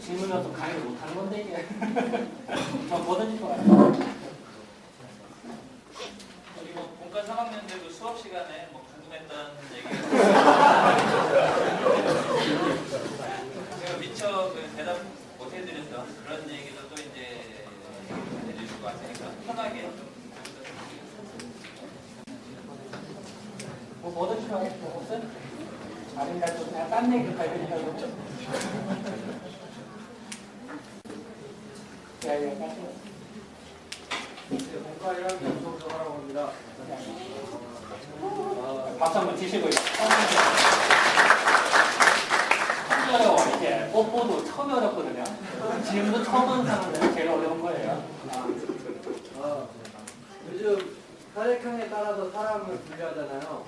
질문이라서 강의 못하는 건데 이게 뭐든지 좋아요. 그리고 본과 3학년들도 수업 시간에 뭐 궁금했던 얘기가 제가 미처 그 대답 못 해드렸던 그런 얘기도 또 이제 해주실 것 같으니까 편하게 좀. 뭐든지 좋아요. 무슨? 아닌가 좀 그냥 딴 얘기를 가르치려고. 예, 맞습니다. 본과 1학년 수업하라고 합니다. 박수 한번 치시고요. 어려워. 이제 뽀뽀도 처음 어렵거든요. 지금도 처음 하는 사람들은 제일 어려운 거예요. 요즘 혈액형에 따라서 사람을 분류하잖아요.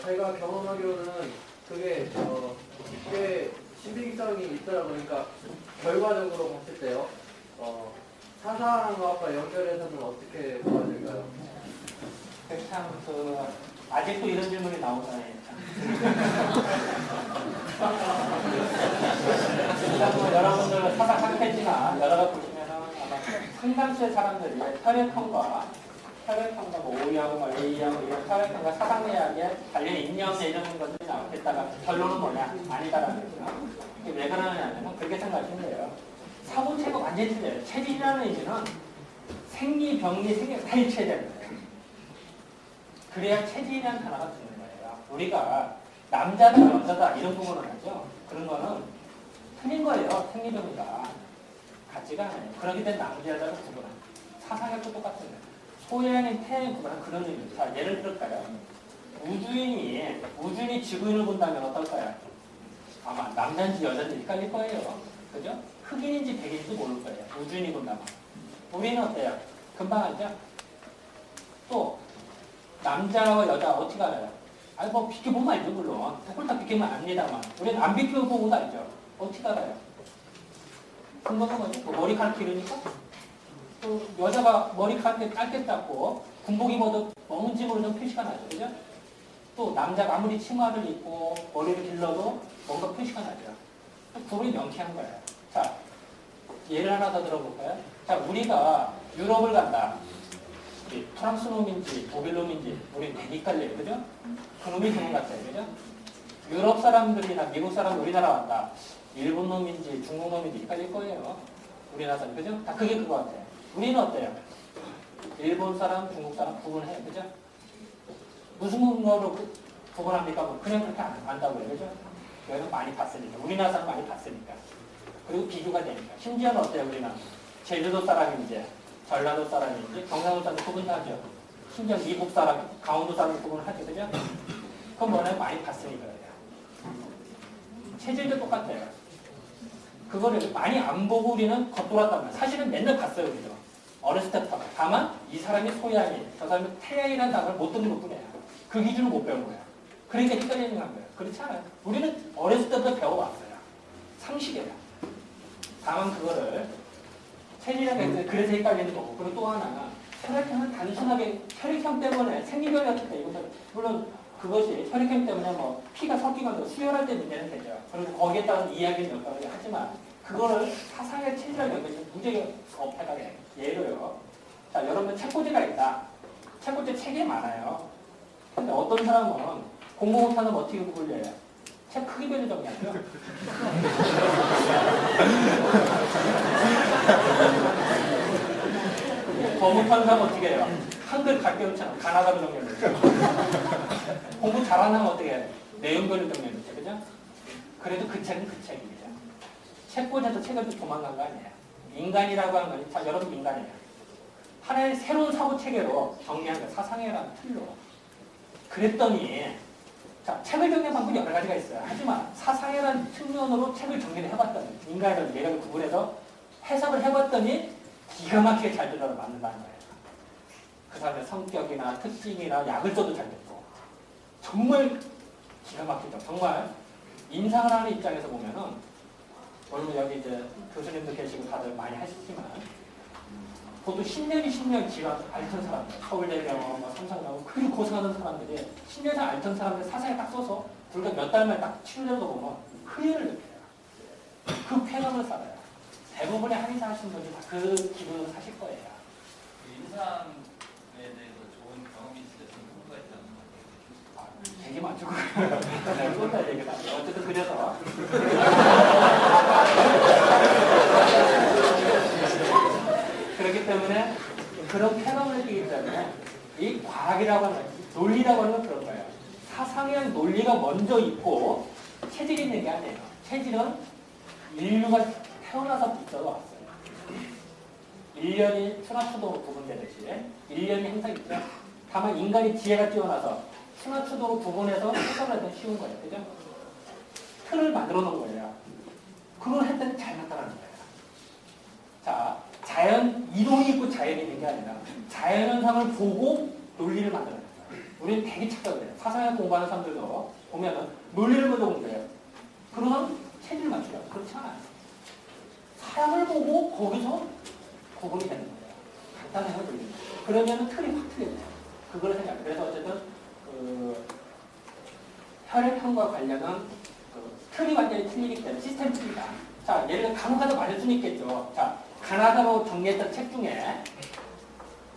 제가 경험하기로는 그게 꽤 신빙성이 있더라고요. 그러니까 결과적으로 봤을 때요. 사상과학과 연결해서는 어떻게 봐야 될까요? 참, 아직도 이런 질문이 나오잖아요. 뭐 여러분들 사상 학회지나 여러 가 보시면은 아마 상당수의 사람들이 혈액형과 뭐 O하고 뭐 A하고 이런 혈액형과 사상의학에 관련이 있냐 없냐 이런 것들이 나오겠다가 결론은 뭐냐? 아니다라는 거죠. 이게 왜 그러냐면 그렇게 생각하시면 돼요. 사고체가 완전히 틀려요. 체질이라는 의미는 생리, 병리, 생리 다 일치해야 되는 거예요. 그래야 체질이라는 단어가 드는 거예요. 우리가 남자다 여자다 이런 부분은 하죠. 그런 거는 틀린 거예요. 생리병이가 같지가 않아요. 그렇기 때문에 남자 여자를 구분한 사상학도 똑같은 거예요. 소양인 태양인 구분한 그런 의미입니다. 자, 예를 들을까요? 우주인이 지구인을 본다면 어떨까요? 아마 남자인지 여자인지 헷갈릴 거예요. 그죠? 흑인인지 백인인지 모를 거예요. 우주인이 본다면. 우리는 어때요? 금방 알죠? 또 남자와 여자 어떻게 알아요? 아니 뭐 비켜보면 알죠 물론. 홀딱 비켜보면 압니다만 우리는 안 비켜보고도 알죠. 어떻게 알아요? 궁금한 거지? 뭐 머리카락 기르니까? 또 여자가 머리카락 짧게 닦고 군복 입어도 먼지모를 좀 표시가 나죠. 그죠? 또 남자가 아무리 치마를 입고 머리를 길러도 뭔가 표시가 나죠. 구분이 명쾌한 거예요. 자, 예를 하나 더 들어볼까요? 자, 우리가 유럽을 간다. 프랑스 놈인지 독일 놈인지 우리 되게 헷갈려요. 그죠? 그놈이 그놈 같아요. 그죠? 유럽 사람들이나 미국 사람 우리나라 왔다. 일본 놈인지 중국 놈인지 헷갈릴 거예요. 우리나라 사람. 그죠? 다 그게 그거 같아요. 우리는 어때요? 일본 사람, 중국 사람 구분해요. 그죠? 무슨 근거로 구분합니까? 뭐 그냥 그렇게 안다고요. 그죠? 여기서 많이 봤으니까. 우리나라 사람 많이 봤으니까. 그리고 비교가 되니까. 심지어는 어때요? 우리는 제주도 사람인지 전라도 사람인지 경상도 사람 구분도 하죠. 심지어 미국 사람, 강원도 사람 구분을 하죠. 그죠? 그건 뭐냐면 많이 봤으니까 그래요. 체질도 똑같아요. 그거를 많이 안 보고 우리는 겉돌았단 말이에요. 사실은 맨날 봤어요. 그죠? 어렸을 때부터. 다만 이 사람이 소양이, 저 사람이 태양이라는 단어를 못 듣는 것 뿐이에요. 그 기준을 못 배운 거예요. 그러니까 헷갈리는 거예요. 그렇지 않아요. 우리는 어렸을 때부터 배워왔어요. 상식이에요. 다만 그거를 체질이라고 해서 그래서 헷갈리는 거고. 그리고 또 하나 혈액형은 단순하게 혈액형 때문에 생리병이었을 때 이것은 물론 그것이 혈액형 때문에 뭐 피가 섞이거나 수혈할 때 문제는 되죠. 그리고 거기에 따른 이야기는 몇 가지 하지만 그거를 사상의 체질이라고 해서 문제가 없다가 돼요. 예로요. 자, 여러분 책꽂이가 있다. 책꽂이 책이 많아요. 근데 어떤 사람은 공부 못하는 어떻게 구분해요? 책 크기별로 정리하죠. 더 못하는 사람은 어떻게 해요? 한글 갈게요처럼 가나다로 정리해요. 공부 잘하는 사람은 어떻게 해요? 내용별로 정리해요. 그죠? 그래도 그 책은 그 책입니다. 책꽂이에서 책을 또 도망간 거 아니에요. 인간이라고 하는 건, 자, 여러분 인간이에요. 하나의 새로운 사고 체계로 정리한 거예요. 사상이라는 틀로. 그랬더니, 자, 책을 정리한 방법이 여러 가지가 있어요. 하지만 사상이라는 측면으로 책을 정리를 해봤더니, 인간의 매력을 구분해서 해석을 해봤더니 기가 막히게 잘 들어서 맞는다는 거예요. 그 사람의 성격이나 특징이나 약을 써도 잘 됐고. 정말 기가 막히죠. 정말 임상을 하는 입장에서 보면은, 물론 여기 이제 교수님도 계시고 다들 많이 하시지만, 보통 10년이 10년 지원 앓던 사람들, 서울대병원, 뭐 삼성병원, 그리고 고생하는 사람들이 10년 이상 앓던 사람들 사상에 딱 써서 불과 몇 달 만에 딱 치료되는 거 보면 흐리를 느껴요. 그 쾌감을 살아요. 대부분의 한의사 하시는 분들이 다 그 기분으로 사실 거예요. 임상에 대해서 좋은 경험이 진짜 좀 풍부했다는 것 같아요. 되게 많죠. 네, 쏜다 얘기가. 어쨌든 그래서 그렇기 때문에 그런 쾌감을 느끼기 때문에 이 과학이라고 하는 논리라고 하는 건 그런 거예요. 사상이란 논리가 먼저 있고 체질이 있는 게 아니에요. 체질은 인류가 태어나서 있어도 왔어요. 1년이 순환추도로 구분되듯이 1년이 항상 있죠. 다만 인간이 지혜가 뛰어나서 순환추도로 구분해서 해석을 하면 쉬운 거예요. 그죠? 틀을 만들어 놓은 거예요. 그걸 했더니 잘 나타나는 거예요. 자, 자연, 이론이 있고 자연이 있는 게 아니라 자연현상을 보고 논리를 만들어내는 거예요. 우리는 되게 착각을 해요. 사상학 공부하는 사람들도 보면은 논리를 먼저 공부해요. 그러면 체질을 맞추려고. 그렇지 않아요. 사람을 보고 거기서 구분이 되는 거예요. 간단해요, 논리. 그러면 틀이 확 틀려져요. 그걸 생각해요. 그래서 어쨌든 혈액형과 관련한 틀이 완전히 틀리기 때문에 시스템 틀이다. 자, 예를 들어 간호사도 맞을 수는 있겠죠. 자, 가나다로 정리했던 책 중에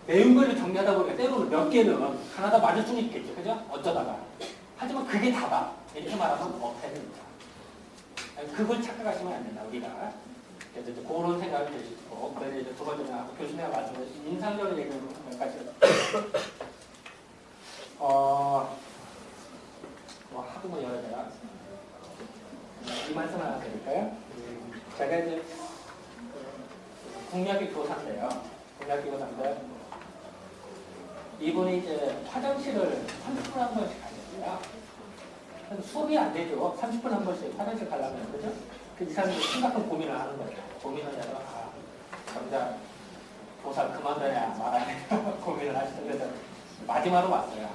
매운 걸로 정리하다 보니까 때로는 몇 개는 가나다 맞을 수는 있겠죠. 그죠? 어쩌다가. 하지만 그게 다다. 이렇게 말하면 어폐입니다. 그걸 착각하시면 안 된다, 우리가. 그래서 이제 그런 생각을 드시고, 그래서 이제 두 번째는 아까 교수님이 말씀하신 인상적으로 얘기하는 몇 가지. 하도 여러 개라. 이 말씀 하나 드릴까요? 제가 이제 국민학교 교사인데요. 국민학교 교사인데 이분이 이제 화장실을 30분에 한 번씩 가야 돼요. 수업이 안 되죠. 30분에 한 번씩 화장실 가려면, 그죠? 그 이 사람이 심각한 고민을 하는 거예요. 고민을 해서, 정작 교사 그만둬야 말아야 고민을 하시죠. 그래서 마지막으로 왔어요.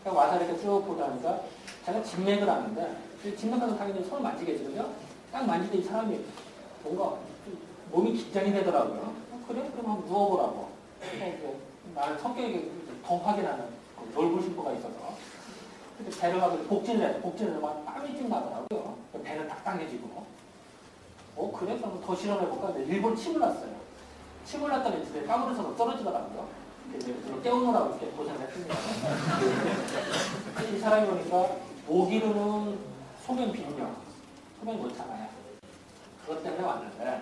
와서 이렇게 쭉 보다니까 제가 진맥을 하는데, 진맥하면 당연히 손을 만지겠죠. 그죠? 딱 만지는데 이 사람이 뭔가 몸이 긴장이 되더라고요. 그래? 그럼 한번 누워보라고. 나는 성격이 더 확인하는 돌불신포가 있어서. 근데 배를 가고 복진을 해서 복진을 막 땀이 쭉 나더라고요. 배는 딱딱해지고. 그래? 그럼 더 실험해볼까? 근데 일본 침을 놨어요. 침을 놨더니 이제 까무러서 떨어지더라고요. 이제 깨우느라고 이렇게 고생을 했습니다. 이 사람이 보니까 모기로는 소변 빈뇨. 소변 놓잖아요. 그것 때문에 왔는데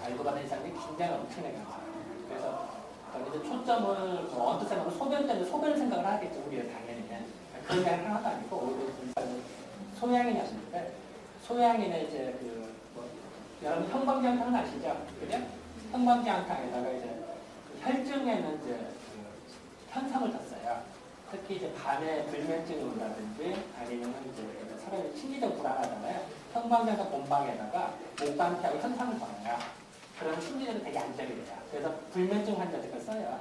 알고 가는 이상이 굉장히 엄청나게 많아요. 그래서 이제 초점을 언뜻 생각하면 소변 때문에 소변을 생각을 하겠죠. 우리가 당연히. 그런 게 하나도 아니고 오히려 소양인이었는데 소양인의 이제 여러분 형광지향탕은 아시죠? 그죠? 형광지향탕에다가 이제 혈증에는 이제 현상을 줬어요. 특히 이제 밤에 불면증이 온다든지 아니면 이제 사람이 심리적 불안하잖아요. 형광지향탕 본방에다가 목감기하고 현상을 줘요. 그러면 심리적으로 되게 안정이 돼요. 그래서 불면증 환자들을 써요.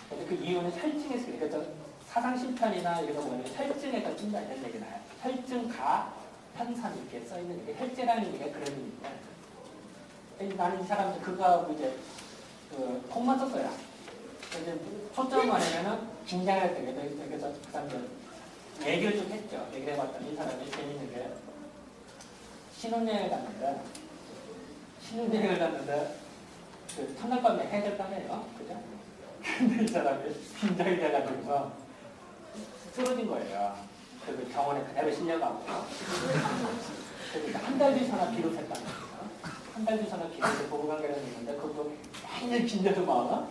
근데 그 이유는 혈증에 쓰니까 그래서 사상실편이나 이런 거 보면 혈증에다 쓴다 이런 얘기 나요. 혈증가 현상 이렇게 써있는 게 혈제라는 얘기가 그런 의미인데 나는 이 사람들 그거하고 이제 콩만 썼어요. 이제 초점을 하려면은 긴장할 때 그래서 그 사람들 얘기를 좀 했죠. 얘기를 해봤더니 이 사람이 재밌는 게 신혼여행을 갔는데 그 첫날 밤에 해질 밤에요. 그죠? 근데 이 사람이 긴장이 돼가지고 쓰러진 거예요. 그래서 병원에 그대로 실려가고 그래서 한 달 뒤 전화 비롯했다는 거예요. 한 달 뒤 전화 비롯해 부부관계를 했는데 그것도 굉장히 긴장도 많아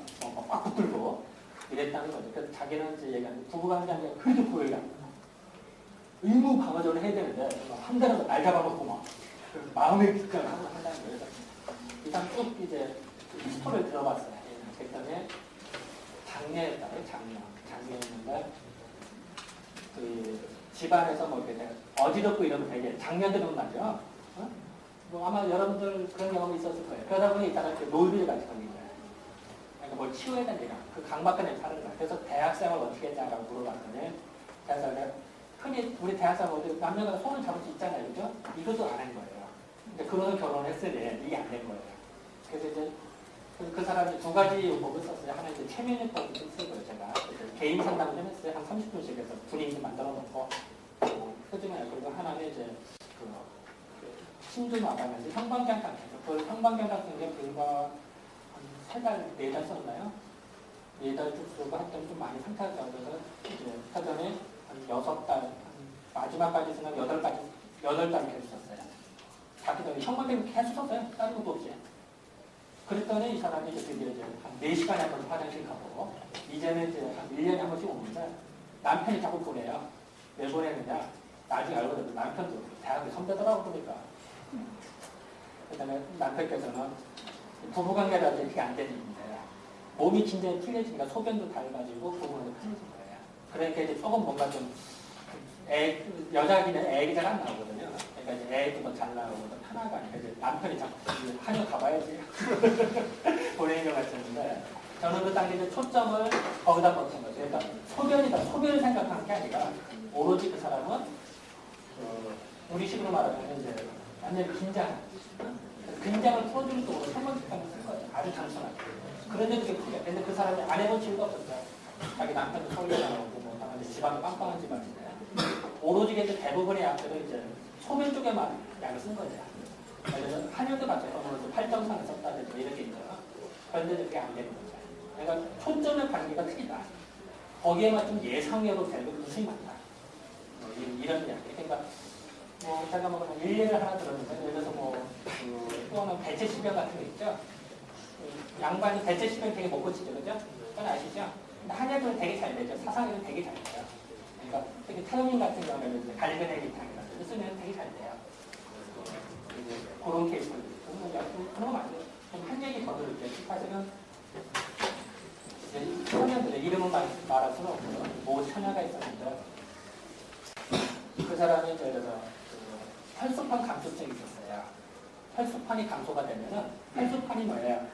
꽉 붙들고 이랬다는 거죠. 그래서 자기는 이제 얘기하는데 부부관계 아니라 그래도 보여요. 의무 방어전을 해야 되는데 한 달은 날 잡아놓고 막 마음의 급장을 하고 한다는 거예요. 그래서 이 사람 쭉 이제 스토리를 들어봤어요. 그랬더니 장례였다고요. 장례였는데 그 집안에서 뭐 이렇게 어지럽고 이러면 되게 장면들은 나죠. 뭐 아마 여러분들 그런 경험이 있었을 거예요. 그러다 보니 이 사람 노을비를 같이 걸린 거예요. 그러니까 뭘 치워야 된다니까. 그 강박관념이 사는 거예요. 그래서 대학생활 어떻게 했냐고 물어봤더니 대학생활 흔히 우리 대학생활 어디 남녀가 손을 잡을 수 있잖아요. 그죠? 이것도 안 한 거예요. 근데 그거는 결혼했으니 이게 안 된 거예요. 그래서 이제 그 사람이 두 가지 요법을 썼어요. 하나 이제 최면요법을 쓰고요. 제가 개인 상담을 좀 했어요. 한 30분씩 해서 분위기 만들어 놓고 해주면 그리고 하나는 이제 신주 마감에서 형방경당했죠. 그 형방경당 게 불과 한 3달, 4달 썼나요? 4달 쭉 쓰고 했더니 좀 많이 상태가 좋아져서 이제 사전에 한 6달, 한 마지막까지 쓰면 8달까지 계속 썼어요. 자기도 형방경 계속 썼어요. 다른 것도 없이. 그랬더니 이 사람이 이제 드디어 이제 한 4시간에 한 번씩 화장실 가고, 이제는 이제 한 1년에 한 번씩 오는데, 남편이 자꾸 보내요. 왜 보내느냐? 나중에 알고 보니 남편도 대학에 선배더라고 보니까. 그다음에 남편께서는 부부관계라도 그게 안 되는데, 몸이 굉장히 풀려지니까 소변도 닳아가지고 부부관계 풀려진 거예요. 그러니까 이제 조금 뭔가 좀, 여자기는 애기 잘 안 나오거든요. 그러니까 이제 애도 더 잘 나오고 더 편하고 하니까 이제 남편이 자꾸 한여 가봐야지 보내는 것 같았는데, 저는 그 당시 이제 초점을 거기다 뒀던 거죠. 그러니까 소변을 생각하는 게 아니라 오로지 그 사람은 우리 식으로 말하면 이제 완전히 긴장을 풀어주는 쪽으로 성공식하는 쓸 거예요. 아주 단순하게. 그런데 그게 크게. 근데 그 사람이 안 해본 친구가 없었어요. 자기 남편도 서울에 나오고 뭐 당연히 집안도 빵빵한 집안인데 오로지 이제 대부분의 약들은 이제 소변 쪽에만 약을 쓴 거죠. 그래서 한의원도 마찬가지로 8.3을 썼다든지 이렇게 있죠. 그런데 그게 안 되는 거죠. 그러니까 초점의 관계가 틀리다. 거기에만 좀 예상외로 되고 무수히 많다. 이런 이야기. 그러니까 뭐 제가 뭐 일례를 하나 들었는데, 예를 들어서 또 하나 배체시병 같은 거 있죠. 양반이 배체시병 되게 못 고치죠, 그죠? 그건 아시죠? 근데 한약은 되게 잘 되죠. 사상에는 되게 잘 돼요. 그러니까 특히 태음인 같은 경우에는 이제 갈근액이탕 같은 거 쓰면 되게 잘 돼요. 이제 그런 케이스도 있고, 그런 거 많아요. 한 얘기 더 들을게요. 사실은 처녀들의 이름은 말할 수는 없고요. 모 처녀가 있었는데, 그 사람이 이제 혈소판 감소증이 있었어요. 혈소판이 감소가 되면은, 혈소판이 뭐예요?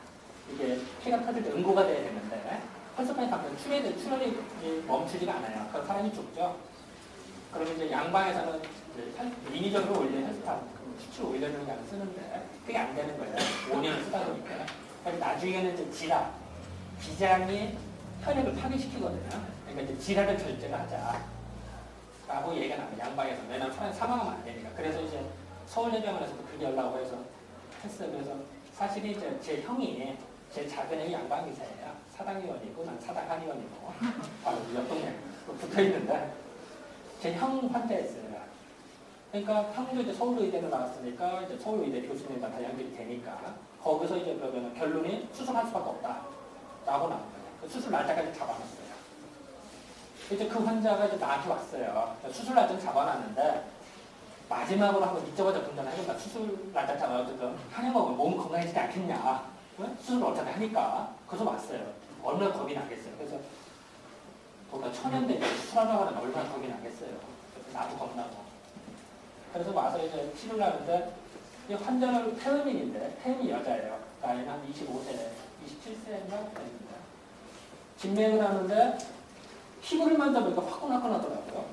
이게 피가 터질 때 응고가 돼야 되는데, 혈소판이 감소면 출혈이 멈추지가 않아요. 그 사람이 죽죠. 그러면 이제 양방에서는 인위적으로 올리는 혈소판, 수출 올려주는 약을 쓰는데, 그게 안 되는 거예요. 5년을 쓰다 보니까. 그래서 나중에는 이제 지라, 기장이 혈액을 파괴시키거든요. 그러니까 이제 지라를 절제를 하자. 라고 얘기가 나와요. 양방에서. 왜냐면 사람이 사망하면 안 되니까. 그래서 이제 서울대병원에서도 그게 연락을 해서 했어요. 그래서 사실이 이제 제 형이, 제 작은 형이 양방의사예요. 사당의원이고, 난 사당한의원이고. 바로 옆 동네 붙어 있는데, 제 형 환자였어요. 그러니까 형도 이제 서울의대로 나왔으니까, 이제 서울의대 교수님과 다 연결이 되니까, 거기서 이제 그러면 결론이 수술할 수밖에 없다. 라고 나온 거예요. 그 수술 날짜까지 잡아놨어요. 이제 그 환자가 이제 나한테 왔어요. 수술 날짜를 잡아놨는데 마지막으로 한번 이쪽저쪽 분전을 해준다. 수술 날짜 잡아놨거든. 한약 먹으면 몸 건강해지지 않겠냐. 응? 수술을 어차피 하니까. 그래서 왔어요. 얼마나 겁이 나겠어요. 그래서 뭔가 천연대 수술하려고 하면 얼마나 겁이 나겠어요. 나도 겁나고. 그래서 와서 이제 치료를 하는데 이 환자는 태음인인데, 태음이 여자예요. 나이는 한 25세, 27세인가 그랬는데 진맥을 하는데 피부를 만져보니까 화끈화끈하더라고요.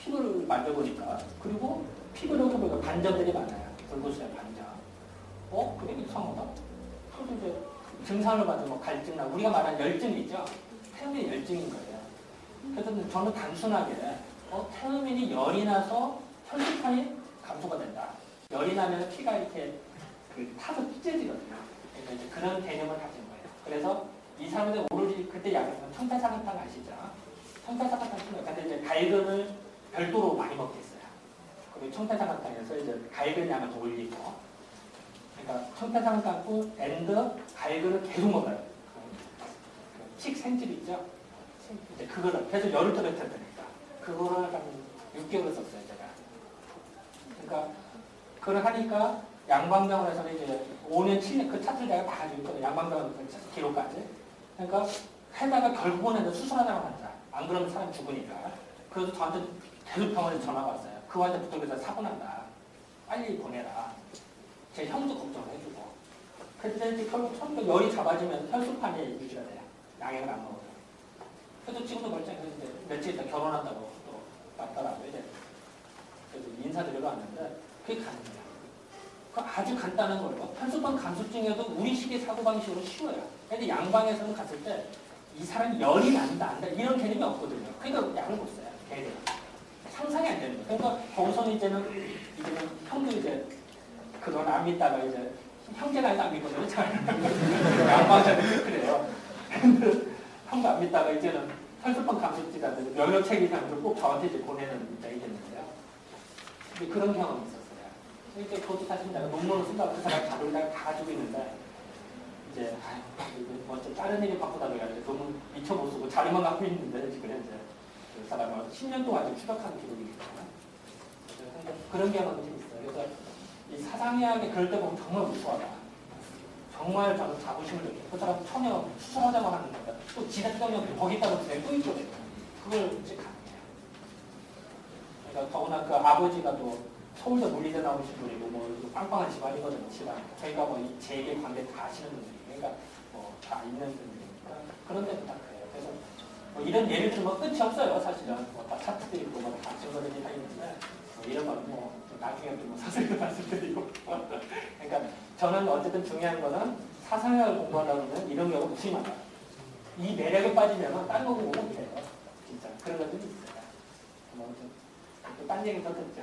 피부를 만져보니까. 그리고 피부를 이렇게 보니까 반점들이 많아요. 불구수의 반점. 그게 이상하다. 그래서 이제 증상을 받으면 갈증나. 우리가 말하는 열증이 있죠. 태음인이 열증인 거예요. 그래서 저는 단순하게 태음인이 열이 나서 혈소판이 감소가 된다. 열이 나면 피가 이렇게 타서 찢어지거든요. 그러니까 이제 그런 개념을 가진 거예요. 그래서 이 사람들 오로지 그때 약에서는 청태사근탕 아시죠? 청태사근탕 쓰는 근데 이제 갈근을 별도로 많이 먹겠어요. 그리고 청태사근탕에서 이제 갈근 양을 더 올리고, 그러니까 청태사근탕 앤드 갈근을 계속 먹어요. 칡 생질 있죠? 이제 그거를 계속 열을 떨어뜨리니까 그거를 한 6개월을 썼어요, 제가. 그러니까 그걸 하니까 양방병원에서는 이제 5년, 7년 그 차트를 내가 다 가지고 있거든요. 양방병원 그 기록까지. 그러니까 하다가 결국은 수술하자고 한다. 안 그러면 사람 죽으니까. 그래서 저한테 계속 병원에 전화가 왔어요. 그 환자 붙들고서 사고 난다. 빨리 보내라. 제 형도 걱정을 해주고. 그때 이제 결국 처음부터 열이 잡아지면 혈소판이 유지가 돼요. 양액을 안 먹어요. 그래도 지금도 멀쩡해서 이제 며칠 있다 결혼한다고 또 왔더라고요. 이제 그래서 인사드리러 왔는데 그게 가능해요. 그 아주 간단한 거예요. 혈소판 감소증에도 우리 식의 사고방식으로 쉬워요. 근데 양방에서는 갔을 때 이 사람이 열이 난다, 안 다, 이런 개념이 없거든요. 그러니까 약을 못 써요. 걔들. 상상이 안 되는 거예요. 그러니까 거기서는 이제는 형도 이제 그건 안 믿다가 이제 형제가 안 믿거든요. 잘 양방자들 그래요. 형도 안 믿다가 이제는 혈소판 감속지라든지 면역체계상을 꼭 저한테 이제 보내는 입장이 됐는데요. 근데 그런 경험이 있었어요. 이제 그것도 사실 내가 논문을 쓴다고 그 사람 답을 내가 다 가지고 있는데 이제 먼저 다른 일이 바쁘다고 해가지고 논문 미처 못 쓰고 자료만 갖고 있는데 지금 이제 그 사람은 10년 동안 추적한 기록이거든요. 그런 경험이 좀 있어요. 그래서 이 사상의학에 그럴 때 보면 정말 무서워하다. 정말 저는 자부심을 느껴요. 그 사람 처음에 수술하자고 하는 건데 또 지대병력이 거기다가 또 있거든요. 그걸 이제 가능해요. 그러니까 더구나 그 아버지가 또 서울대 물리대 나오신 분이고 뭐 빵빵한 집안이거든요. 집안. 그러니까 뭐 제게 관계 다 아시는 분들이 그러니까 뭐 다 있는 분들이니까 그런 데도 다 그래요. 그래서 뭐 이런 예를 들면 끝이 없어요. 사실은 뭐다 차트도 있고 뭐다 증거들이 다 있는데 뭐 이런 거는 뭐 나중에 뭐 사설도 말씀드리고 그러니까 저는 어쨌든 중요한 거는 사상을 공부하다 보면 이런 경우 무심하다. 이 매력에 빠지면 다른 거 공부 못해요. 진짜 그런 것들이 있어요. 뭐 딴 얘기 더 듣죠.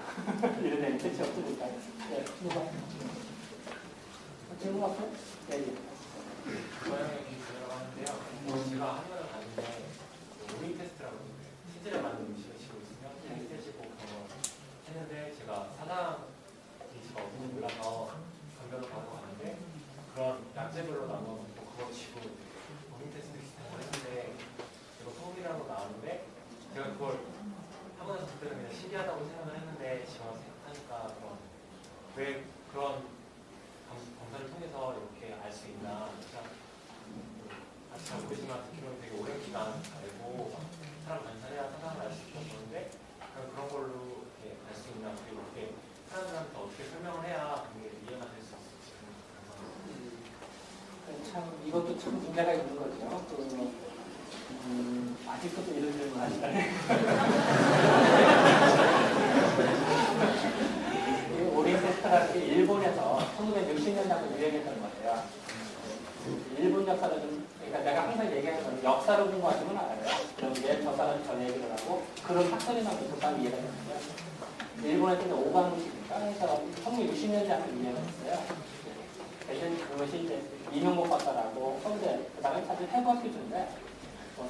이런 얘기 끝이 없으니까. 네, 누가? 질문 없어요? 네. 고양이 기술이라고 하는데요. 제가 학원을 갔는데 오링 테스트라고 치즈를 만든 음식을 지고 있으면 테스트 꼭 했는데 제가 사장 인지가 어딘지 몰라서 감별을 받으러 갔는데 그런 약재별로 나눠놓고 그걸 지고 오링 테스트 비슷한 걸 했는데 제가 소음이라고 나왔는데 제가 그걸 학원에서 그때는 그냥 신기하다고 생각을 했는데 지금 와서 생각하니까 왜 그런 검사를 통해서 이렇게 알 수 있나 아직 잘 모르지만 듣기로는 되게 오랜 기간 알고 사람 관찰해야 사상을 알 수 있었는데 그런 걸로 이렇게 알 수 있나 그리고 이렇게 사람들한테 어떻게 설명을 해야 그게 이해가 될 수 있을지 참 이것도 참 문제가 있는 거죠. 아직도 이런 질문 하시다니. 오링 테스트라는 게 일본에서 1960년대부터 유행했던 거예요. 일본 역사를 좀, 그러니까 내가 항상 얘기하는 건 역사를 공부하시면 알아요. 그럼 저 사람 전 얘기를 하고 그런 학설이 나오면 금방 이해가 되는데 일본에서 오방식인가 해서 1960년대 한번 유행했어요. 대신 그것이 이제 이명복 박사라고 서울대 그 다음에 사실 해부학교 중인데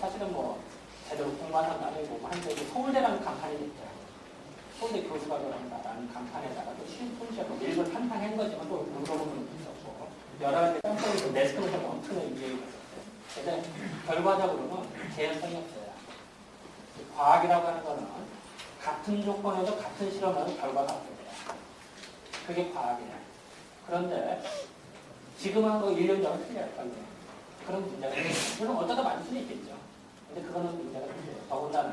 사실은 뭐 제대로 공부한 사람도 아니고 한데 서울대라는 간판이 있죠. 서울대 교수가 그런다라는 간판에다가 또 실품시하고 일본 한탕한 거지만 또 물어보는 게 있었고 여러 가지 깜짝이야 매스컴에서 엄청나게 유행이 됐었어요. 근데 결과적으로는 개연성이 없어요. 과학이라고 하는 거는 같은 조건에서 같은 실험을 하는 결과가 없어요. 그게 과학이에요. 그런데 지금 한 거 1년 전은 틀려요. 그런 문제가 있어요. 물론 어쩌다 맞을 수는 있겠죠. 근데 그거는 문제가 있어요. 더군다나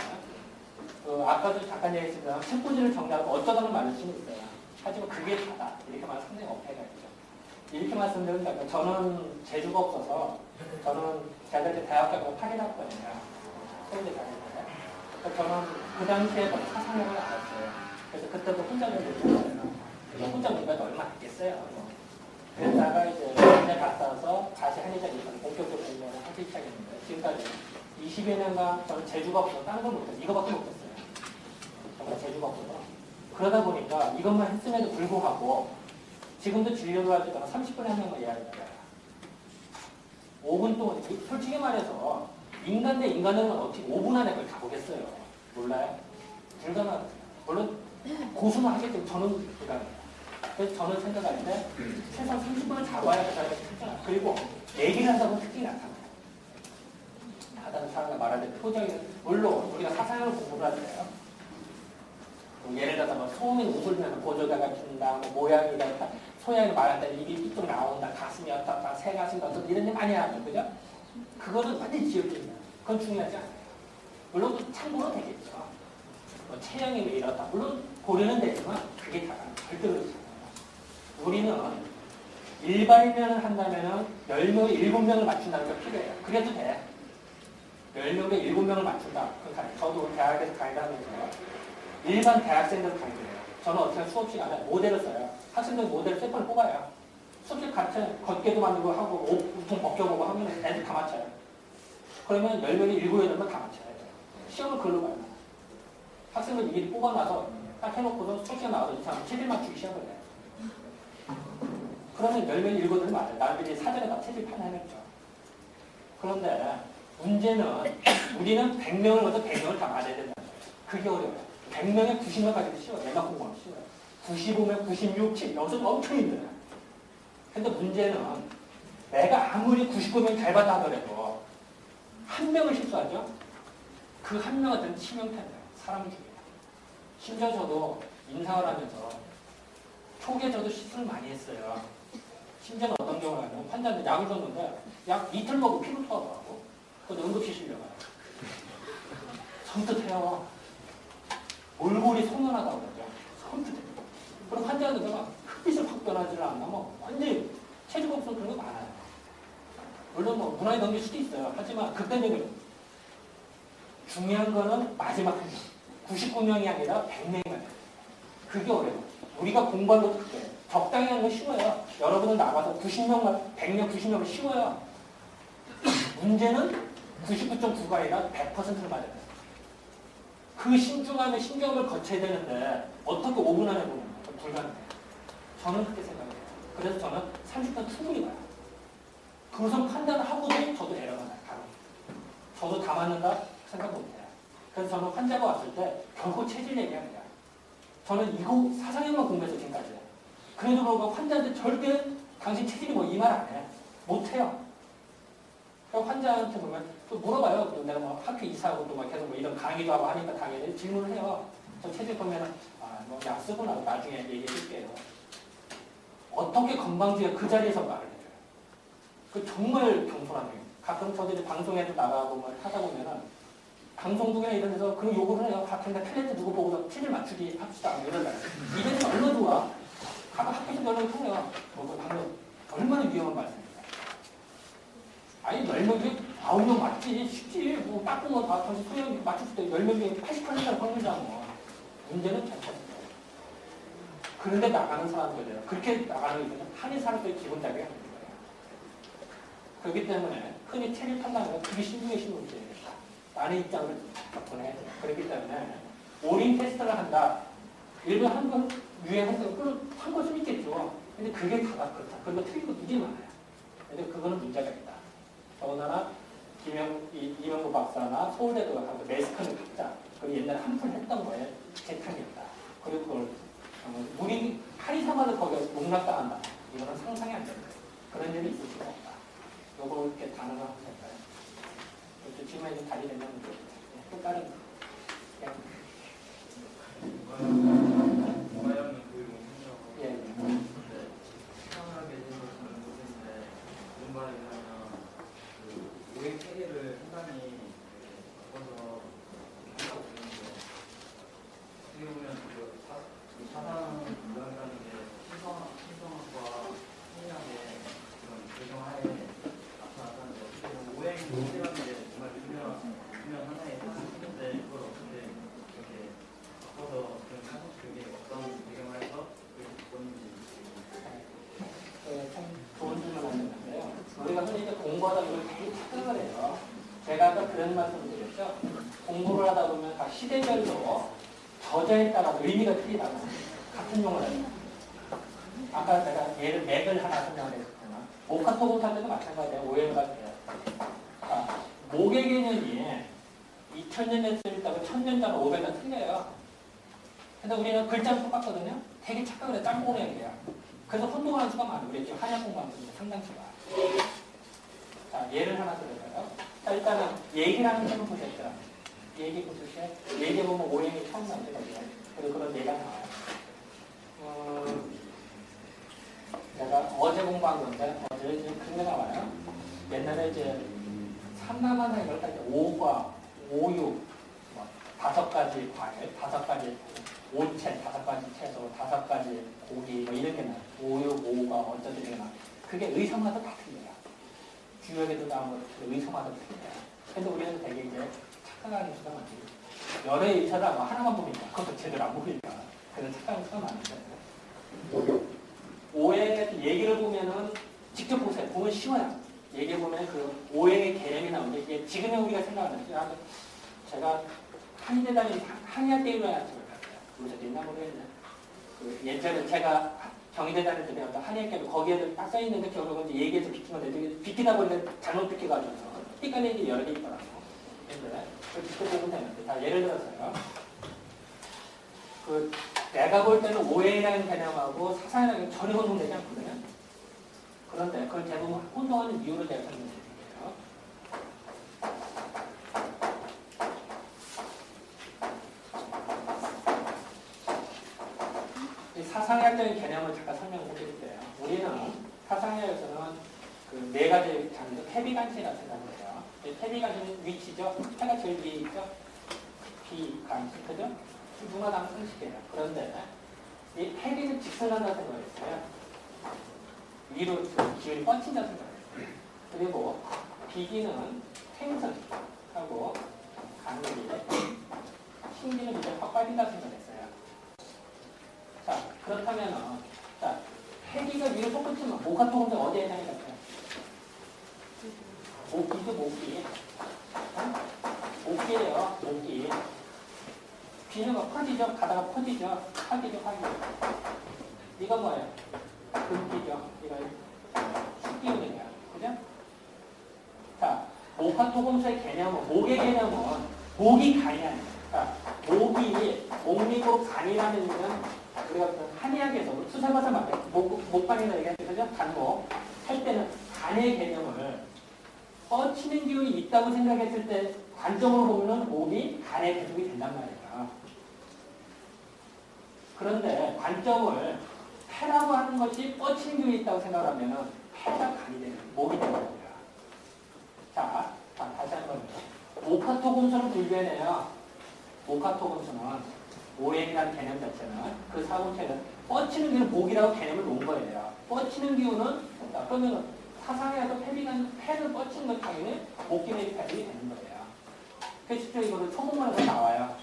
아까도 잠깐 얘기했지만 책꽂이를 정리하고 어쩌다는 맞을 수는 있어요. 하지만 그게 다다. 이렇게 말하면 상당히 어폐가 있죠. 이렇게 말씀드리면 저는 재주가 없어서 저는 제가 이제 대학 가고 파리 갔거든요. 서울대 다녔는데 저는 그 당시에 사상학을 알았어요. 그래서 그때도 혼자 공부했어요. 혼자 공부해도 얼마 안 됐어요. 그러다가 이제 한해 갔다 와서 다시 한의장 입학 본격적으로 공부를 하기 시작했는데 지금까지 20여 년간 저는 재주가 없어서 다른 걸 못했어요. 이거밖에 못했어요. 정말 재주가 없어서. 그러다 보니까 이것만 했음에도 불구하고 지금도 진료를 할 때가 30분에 한 명만 예약했어요. 5분 동안 솔직히 말해서 인간 대 인간은 어떻게 5분 안에 그걸 다 보겠어요. 몰라요? 불가능하죠. 물론 고수는 하겠지만 저는 불가능해요. 그래서 저는 생각할 때 최소 30분을 잡아야 그 사람이 특징 그리고 얘기를 한다 보면 특징이 나타나요. 다른 사람과 말할 때 표정이 물론 우리가 사상을 공부를 할 때요. 예를 들어서 뭐 소음이 웃으면 보조자가 준다, 뭐 모양이다, 소양이 말할 때 입이 삐뚤 나온다, 가슴이 어떻다, 새 가슴이 어떻다 이런 일 많이 하죠, 그죠? 그거는 완전히 지역적이에요. 그건 중요하지 않아요. 물론 참고로 되겠죠. 뭐 체형이 왜 이렇다, 물론 고려는 되지만 그게 다가 절대 그렇지 않아요. 우리는 일반인을 한다면은 10명에 7명을 맞춘다는 게 필요해요. 그래도 돼. 10명에 7명을 맞춘다. 저도 대학에서 강의를 하면서 일반 대학생들 강의를 해요. 저는 어떻게 수업 시간에 모델을 써요. 학생들 모델을 세 번을 뽑아요. 수업실 같이 걷게도 만들고 하고 옷통 벗겨보고 하면 애들 다 맞춰요. 그러면 10명이 7, 8명 다 맞춰야 돼요. 시험을 그걸로 봐요. 학생들 미리 뽑아놔서 딱 해놓고서 수업 시간 나와서 이 사람 체질 맞추기 시작을 해. 그러면 10명 읽어들면 맞아요. 나중에 사전에 다 체질 판단했죠. 그런데 문제는 우리는 100명을 얻어 100명을 다 맞아야 된다. 그게 어려워요. 100명에 90명 가지고 쉬워요. 내막 공부하면 쉬워요. 95명, 96, 7 여기서 엄청 힘들어요. 근데 문제는 내가 아무리 99명 잘 봤다 하더라도 한 명을 실수하죠? 그 한 명한테는 치명타예요. 사람 죽여요. 심지어 저도 인상을 하면서 초기에 저도 실수를 많이 했어요. 심지어는 어떤 경우가 아니면 환자한테 약을 줬는데 약 이틀 먹고 피로 토하더라고. 그래서 응급실 실려가요. 섬뜩해요. 얼굴이 선연하다고 그러죠. 섬뜩해요. 그럼 환자한테 내가 흑빛을 확 변하지를 않나 뭐 완전히 체중 없으면 그런 거 많아요. 물론 뭐 무난히 넘길 수도 있어요. 하지만 극단적으로 중요한 거는 마지막 99명이 아니라 100명이 돼요. 그게 어려워요. 우리가 공부한 것도 그래요. 적당히 하는 건 쉬워요. 여러분은 나가서 90명만, 100명, 90명을 쉬워요. 문제는 99.9가 아니라 100%를 맞아야 돼요. 그 신중함의 신경을 거쳐야 되는데 어떻게 5분 안에 보는 거예요? 불가능해요. 저는 그렇게 생각해요. 그래서 저는 30분 충분히 봐요. 그 우선 판단을 하고도 저도 에러가 나요. 저도 다 맞는다 생각 못해요. 그래서 저는 환자가 왔을 때 결코 체질 얘기합니다. 저는 이거 사상형만 공부해서 지금까지 해요. 그래도 그러고 환자한테 절대 당신 체질이 뭐 이 말 안 해. 못해요. 그러니까 환자한테 보면 또 물어봐요. 또 내가 뭐 학교 이사하고 또 막 계속 뭐 이런 강의도 하고 하니까 당연히 질문을 해요. 저 체질 보면은 뭐 약 쓰고 나중에 얘기해 줄게요. 어떻게 건방지게 그 자리에서 말을 해요. 그 정말 겸손한 거예요. 가끔 저도 이제 방송에도 나가고 뭐 하다 보면은 방송국이나 이런 데서 그 요구를 해요. 같은 데 탤런트 누구 보고서 체질 맞추기 합시다. 이러려고. 이래서 얼마나 좋아. 가끔 학교에서 연락을 해요. 뭐 방금 얼마나 위험한 말씀입니다. 아니 10명 중에 9명 맞지. 쉽지. 뭐 딱 보면 다 당신 소형 맞출 때 10명 중에 80%를 확률이잖아. 문제는 잘 찾는 거예요. 그런데 나가는 사람들이에요. 그렇게 나가는 이유는 한의 사람들의 기본 자격이 아닌 거예요. 그렇기 때문에 흔히 체질 판단은 그게 신중에 신중이 되겠다. 나의 입장을 접근해야 돼요. 그렇기 때문에 오링 테스트를 한다. 일부 한번 유행해서 한 것은 있겠죠. 근데 그게 다가 그렇다. 그리고 틀린 거 되게 많아요. 근데 그거는 문제가 있다. 더군다나 이명구 박사나 서울대도 하고 메스크는 각자 그리고 옛날에 한풀 했던 거에 재탕이었다. 그리고 그걸 우리 한의사마다 거기에 농락당한다. 이거는 상상이 안 됩니다. 그런 일이 있을 수가 없다. 요거 이렇게 단어가 될까요? 지금은 이제 다리 되면 또 다른 예. 시원하게 해주셔서 모르겠는데 무슨 말이냐면 그 오행 체계를 상당히 바꿔서 한다고 보는데 어떻게 보면 그 사상 문학이라는 게 신성학과 신학의 그런 배경하에 나타났다는데 어떻게 보면 오행 체계라는 게 정말 중요한 하나의 사상인데 그걸 어떻게 이렇게 바꿔서 그게 어떤 배경하에서 그렇게 바꿨는지 참 좋은 질문 하셨는데요. 우리가 흔히 이제 공부하다 보면 되게 착각을 해요. 제가 아까 그런 말씀을 드렸죠. 공부를 하다 보면 각 시대별로 저자에 따라 의미가 틀리다고 같은 용어를 해요. 아까 제가 예를 맥을 하나 설명을 했었지만 모카토고 할 때도 마찬가지예요. 오해를 같아요. 목의 개념이 2000년 됐을 때하고 1000년 전 500년 틀려요. 근데 우리는 글자는 똑같거든요. 되게 착각을 해요. 짬뽕 얘기야. 그래서 혼동하는 수가 많아요. 우리 지금 한약 공부하는 분들 상당수가. 자, 예를 하나 들어볼까요? 자, 일단은 얘기라는 책을 보셨죠? 얘기 보셨어요? 얘기 보면 오행이 처음 나오거든요. 그리고 그런 얘기가 나와요. 제가 어제 공부한 건데, 어제 지금 그런 게 나와요. 옛날에 이제 삼남한 해볼 때 5과, 5육, 뭐 5가지 과일, 5가지 오채, 5가지 채소, 5가지 고기, 뭐 이렇게 나와요. 5육, 5가 어쩌고 이렇게 나와요. 그게 의성마다 다 틀려요. 주역에도 나온 것도 의성마다 틀려요. 근데 우리는 되게 이제 착각하는 수가 많지. 여러 의사를 뭐 하나만 보니까 그것도 제대로 안 보니까 그래서 착각하는 수가 많은데 오행의 얘기를 보면은 직접 보세요. 보면 쉬워요. 얘기해 보면 그 오행의 개념이 나오는데 이게 지금의 우리가 생각하는 제가 한의대단이 한의학 대의로 약속을 갔어요. 보셨 있나 모르겠네. 그 예전에 제가 경희대 다닐 때 배웠던 한의학계도 거기에도 딱 써있는데 결국은 이제 얘기해서 비킨 건데 비키다 보니까 잘못 비켜가지고 헷갈리는 게 여러 개 있더라고. 근데 그 비켜보면 되는데 자 예를 들어서요. 그 내가 볼 때는 오해라는 개념하고 사상이라는 게 전혀 혼동되지 않거든요. 그런데 그걸 대부분 혼동하는 이유를 제가 설명드릴게요. 사상의학적인 개념을 잠깐 설명을 해드릴게요. 우리는 사상의학에서는 그 네 가지 장르 패비관치라고 생각을 해요. 패비관치는 위치죠. 해가 제일 위에 있죠. 비관치, 그죠? 누구나 다 상식이에요. 그런데 이 패비는 직선한다고 생각했어요. 위로 기운이 뻗친다고 생각했어요. 그리고 비기는 횡선하고 간기, 신기는 이제 확 빠진다고 생각했어요. 자, 그렇다면은, 자, 해기가 위로 솟구치면 목화토금도 어디에 해당이 될까요? 목기죠, 목기. 목기예요, 목기. 비는 뭐 퍼지죠, 가다가 퍼지죠, 하기죠, 하기. 이건 뭐예요? 금기죠, 이거 숙기운이에요, 그죠? 자, 목화토금수의 개념은, 목의 개념은 목이 간이 아니에요. 자, 목이, 목리고 간이라는 얘기는 우리가 한의학에서 수세과사 말에 목간이라고 얘기하죠. 그죠? 간목. 할 때는 간의 개념을 뻗치는 기운이 있다고 생각했을 때 관점으로 보면 목이 간에 배속이 된단 말이에요. 그런데 관점을 폐라고 하는 것이 뻗치는 기운이 있다고 생각하면 폐가 간이 되는, 목이 되는 겁니다. 자, 다시 한번. 목화토금수는 분류해내요. 목화토금수는 오행이라는 개념 자체는 그 사고체는 뻗치는 기운은 목이라고 개념을 놓은 거예요. 뻗치는 기운은 그러면 사상에서 폐를 뻗치는 것 당연히 목기내에 배분이 되는 거예요. 그래서 실제로 이거를 초봉문에서 나와요.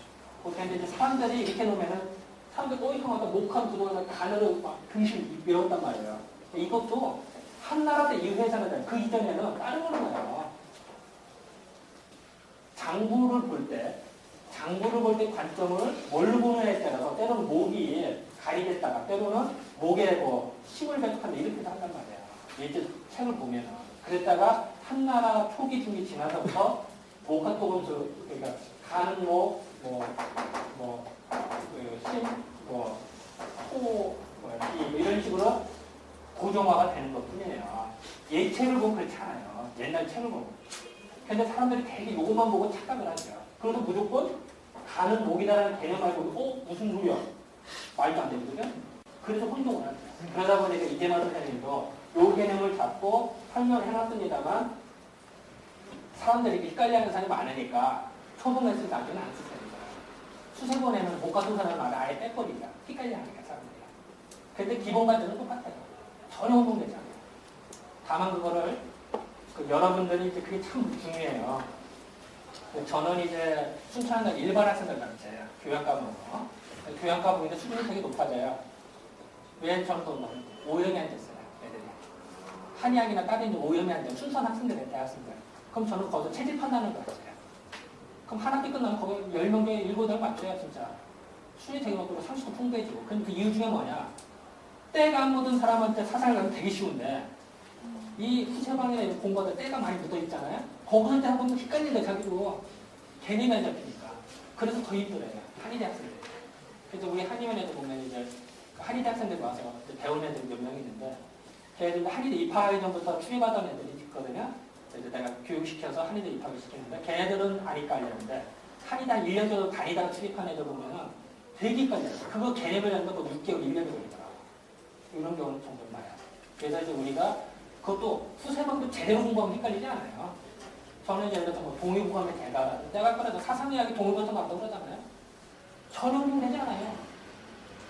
보통 이제 사람들이 이렇게 놓으면은 사람들이 꼬이통하다 목한 부동을 간으로 막 등실 밀었단 말이에요. 이것도 한나라 때 이후에서는 그 이전에는 다른 거는 거예요. 장부를 볼 때 관점을 뭘로 보느냐에 따라서 때로는 목이 가리됐다가 때로는 목에 뭐 힘을 배속한다 이렇게도 한단 말이에요. 예전 책을 보면은 그랬다가 한나라 초기 중기 지나서부터 목화토금수 그러니까 간목 이런 식으로 고정화가 되는 것뿐이에요. 옛 책을 보면 그렇지 않아요. 옛날 책을 보면. 근데 사람들이 되게 요것만 보고 착각을 하죠. 그래서 무조건 간은 목이다라는 개념 알고 무슨 소리야? 말도 안 되거든요. 그래서 혼동을 하죠. 그러다 보니까 이재만 선생님도 요 개념을 잡고 설명을 해놨습니다만 사람들이 헷갈려하는 사람이 많으니까 초봉했을 때 나중에 안 쓰는 거예요. 수세본에는 목화토사라는 말을 아예 빼버리자. 헷갈려하니까 사람들이. 근데 기본 관점은 똑같아요. 전혀 혼동되지 않아요. 다만 그거를 여러분들이 이제 그게 참 중요해요. 저는 이제 순천한 일반 학생들 가르쳐요. 교양과목으로. 교양과목인데 수준이 되게 높아져요. 왜 저는 또 오염이 안 됐어요. 애들이. 한의학이나 다른 오염이 안 되면 순수한 학생들이 대학생들. 그럼 저는 거기서 체질 판단을 가르쳐요. 그럼 한 학기 끝나면 거기 10명 중에 7명 맞춰요, 진짜. 수준이 되게 높고 상식도 풍부해지고. 그럼 그 이유 중에 뭐냐? 때가 안 묻은 사람한테 사상을 가면 되게 쉬운데 이 후세방에 공부하다 때가 많이 묻어 있잖아요. 거기서 이제 한번 헷갈린다 자기도 개념이 안 잡히니까. 그래서 더 힘들어요. 한의대 학생들. 그래서 우리 한의원에도 보면 이제 한의대 학생들 와서 배우는 애들이 몇 명 있는데 걔들 한의대 입학하기 전부터 추리받은 애들이 있거든요. 그래서 내가 교육시켜서 한의대 입학을 시키는데 걔네들은 안 헷갈리는데 한의대 한 1년 정도 다니다가 출입한 애들 보면은 되게 헷갈려요. 그거 개념을 하는 것도 6개월, 1년이 걸리더라고요. 이런 경우는 종종 많아요. 그래서 이제 우리가 그것도 수세방도 제대로 공부하면 헷갈리지 않아요. 저는 예를 들어서 뭐 동의보감의 대가, 내가 아까도 사상의학이 동의보감 맞다고 그러잖아요. 전혀 공부되지 않아요.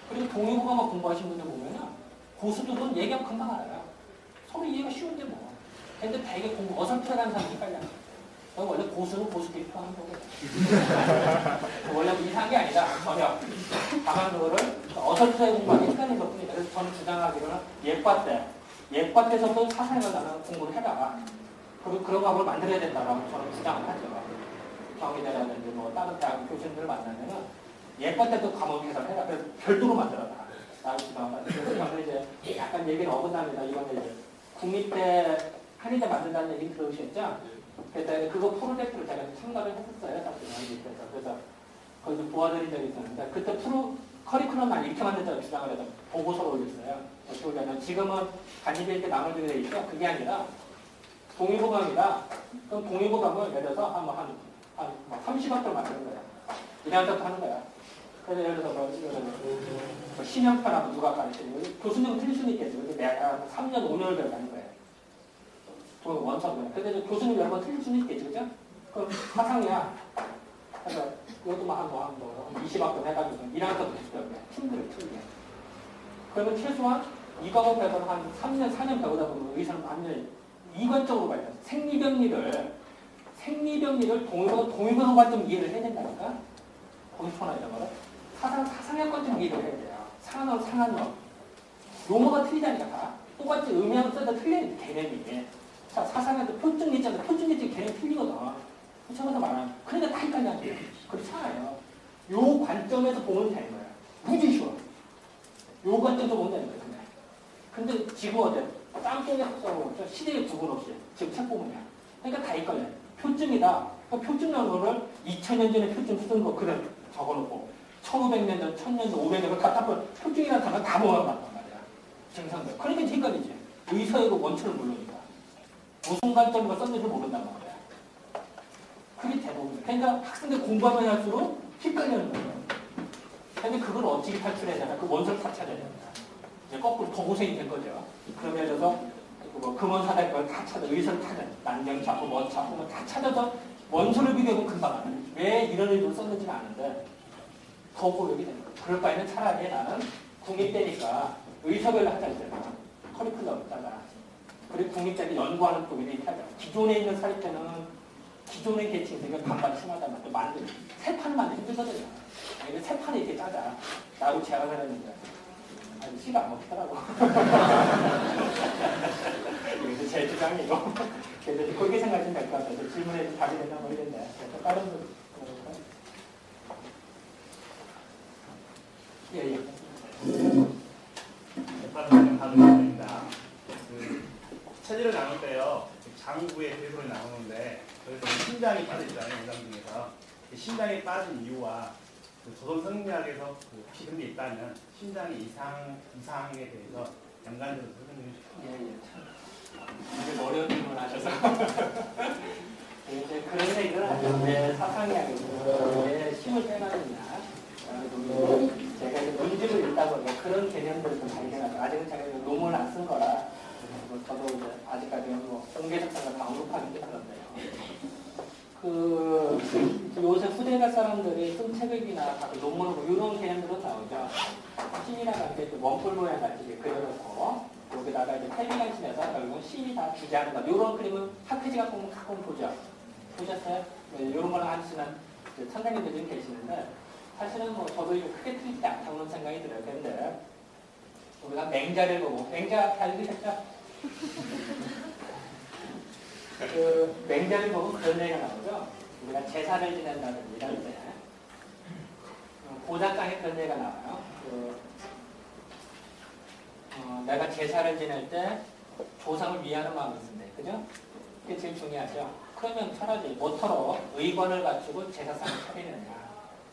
그리고 동의보감을 공부하신 분들 보면은 고수들은 얘기하면 금방 알아요. 서로 이해가 쉬운데 뭐. 근데 되게 공부 어설프게하는 사람이 헷갈려요. 원래 고수는 고수 대표하는 거거든요. 원래 이상한 게 아니다. 전혀. 다만 그거를 어설프게 공부하기 헷갈린 것뿐이다. 그래서 저는 주장하기로는 예과 때서도 사상에 관한 공부를 해라. 그리고 그런 과목을 만들어야 된다고 저는 주장을 하죠. 경희대라든지 뭐 다른 대학 교수님들 만나면은 예과 때도 과목 개설해라. 그래서 별도로 만들어라. 라고 지도한다. 그래서 저는 이제 약간 얘기는 어긋납니다. 이번에 이제 국립대 한의대 만든다는 얘기 들으셨죠? 그래서 그거 프로젝트를 제가 참가를 했었어요. 사실 밑에서. 그래서 거기서 도와드린 적이 있었는데 그때 커리큘럼만 이렇게 만든다고 주장을 해서 보고서를 올렸어요. 어떻게 보냐면 지금은 간이대 이렇게 나눠주게 돼 있죠. 그게 아니라 동의보감이다. 그럼 동의보감을 예를 들어서 한 30학점 만드는 거야. 1학점부터 하는 거야. 그래서 예를 들어서 뭐 심형편하고 누가 가르치는 거 교수님은 틀릴 수는 있겠죠. 근데 내가 3년, 5년을 배워가는 거예요. 원서고요. 근데 교수님 여러 번 틀릴 수는 있겠죠. 그죠? 그럼 사상이야. 그래서 이것도 한 20학점 해가지고 1학점부터 배워요. 팀들을 틀게. 그러면 최소한 이 과목에서 한 3년, 4년 배우다 보면 의사는 완전히 이관적으로 봐야 돼. 생리병리를 동의보감 관점 이해를 해야 된다니까? 공식포나 이런 거를. 사상의 관점 이해를 해야 돼요. 상한어. 용어가 틀리다니까 다. 똑같이 의미하고 써도 틀리는 개념이. 자, 사상에도 표준 있잖아. 표준 있지 개념이 틀리거든. 그렇죠? 말하면. 그러니까 다 헷갈려. 그렇잖아요. 요 관점에서 보면 되는 거야. 무지 쉬워. 요 관점에서 보면 되는 거야. 근데 지금 어때? 짬뽕에서 써먹었죠? 시대에 구분 없이. 지금 책 보면요. 그러니까 다 헷갈려. 표준이다. 그러니까 표준 용어를 2000년 전에 표준 쓰던 거 그래 적어놓고 1500년 전, 1000년 전, 500년 전 다 표준이라는 단어 다 모아놨단 말이야. 정상들. 그러니까 이제 헷갈리지. 의사의 그 원천을 모르니까. 무슨 관점으로 썼는지 모른단 말이야. 그게 대부분이야. 그러니까 학생들 공부하면 할수록 헷갈리는 거예요. 근데 그걸 어떻게 탈출해야 되나? 그 원서를 다 찾아야 됩니다. 이제 거꾸로 더 고생이 된 거죠. 그러면 예를 뭐 금원사달 걸 다 찾아, 의사를 찾아, 난경 찾고 뭐 찾고 뭐 다 찾아서 원서를 비교하면 금방 안 돼. 왜 이런 의도를 썼는지는 아는데 더 고역이 되는 거야. 그럴 바에는 차라리 나는 국립대니까 의사별로 하자 했잖아. 커리큘럼 짜자. 그리고 국립대를 연구하는 쪽에 이렇게 하자. 기존에 있는 사립대는 기존의 계층들이 반반 심하단 말이야. 만들 새 판을 만들기 힘들거든요. 그러니까 새 판을 이렇게 짜자. 라고 제안을 했는데 아니, 씨가 안 먹더라고. 이게 제 주장이고. 그래서 그렇게 생각하시면 될 것 같아요. 질문에 좀 답이 되나 모르겠는데. 다른 분, 예. 반갑습니다. 체질을 나눌 때요, 장부의 배수를 나누는데, 그래서 심장이 빠져있잖아요, 영상 중에서. 심장이 빠진 이유와 조선 성리학에서 혹시 그런 게 있다면, 심장의 이상에 대해서 연관적으로 설명해 주시죠. 예. 이게 어려운 질문을 하셔서. 이제 그런 얘기를 하죠. 왜 사상이야기고, 왜 힘을 빼가느냐. 제가 이제 문집을 읽다 보니까 그런 개념들을 좀 발견하죠. 아직은 제가 논문을 안 쓴 거라, 저도 이제 아직까지는 뭐 공개적 상을 언급하기 좀 그런데요. 요새 후대가 사람들이 쓴 책이나 논문을 보고 이런 개념들은 나오죠. 신이라는 게 원뿔 모양 같이 그려놓고, 여기다가 이제 텔레비전 씬에서 결국은 신이 다 주재하는 것. 이런 그림은 학회지가 보면 가끔 보죠. 보셨어요? 네, 이런 걸 하시는 선생님들 좀 계시는데, 사실은 뭐 저도 이거 크게 틀리지 않다는 생각이 들어요. 근데 우리가 맹자를 보고, 맹자 잘 읽으셨죠? 그 맹자를 보고 그런 얘기가 나오죠. 우리가 제사를 지낸다든지 이럴 때 고작장에 그런 얘기가 나와요. 내가 제사를 지낼 때 조상을 위하는 마음이 있습니다. 그죠? 그게 제일 중요하죠. 그러면 차라리 모터로 의관을 갖추고 제사상을 차리느냐.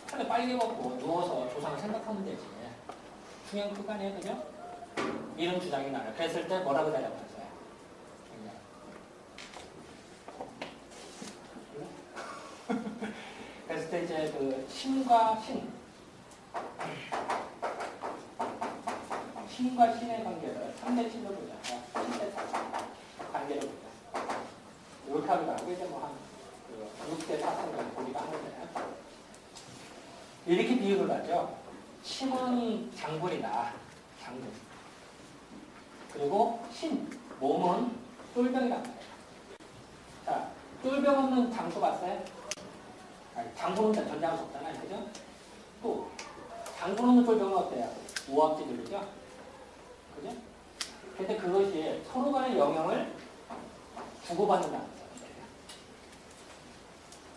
차라리 빨리 먹고 누워서 조상을 생각하면 되지. 중요한 그거 아니에요, 그죠? 이런 주장이 나와요. 그랬을 때 뭐라고 대답하세요? 그랬을 때 이제 그 신과 신의 관계를 3대 7로 보자. 7대 4 관계를 보자. 이렇게 하고 이제 뭐한 6대 4 정도 보기도 하는데 이렇게 비유를 하죠. 신은 장군이다. 장군. 그리고 몸은 똘병이란 말이에요. 자, 똘병 없는 장수 봤어요? 장군 없는 전장수 없잖아요. 그죠? 또 장군 없는 똘병은 어때요? 오합지졸이죠? 그죠? 근데 그것이 서로 간의 영향을 주고받는다는 거예요.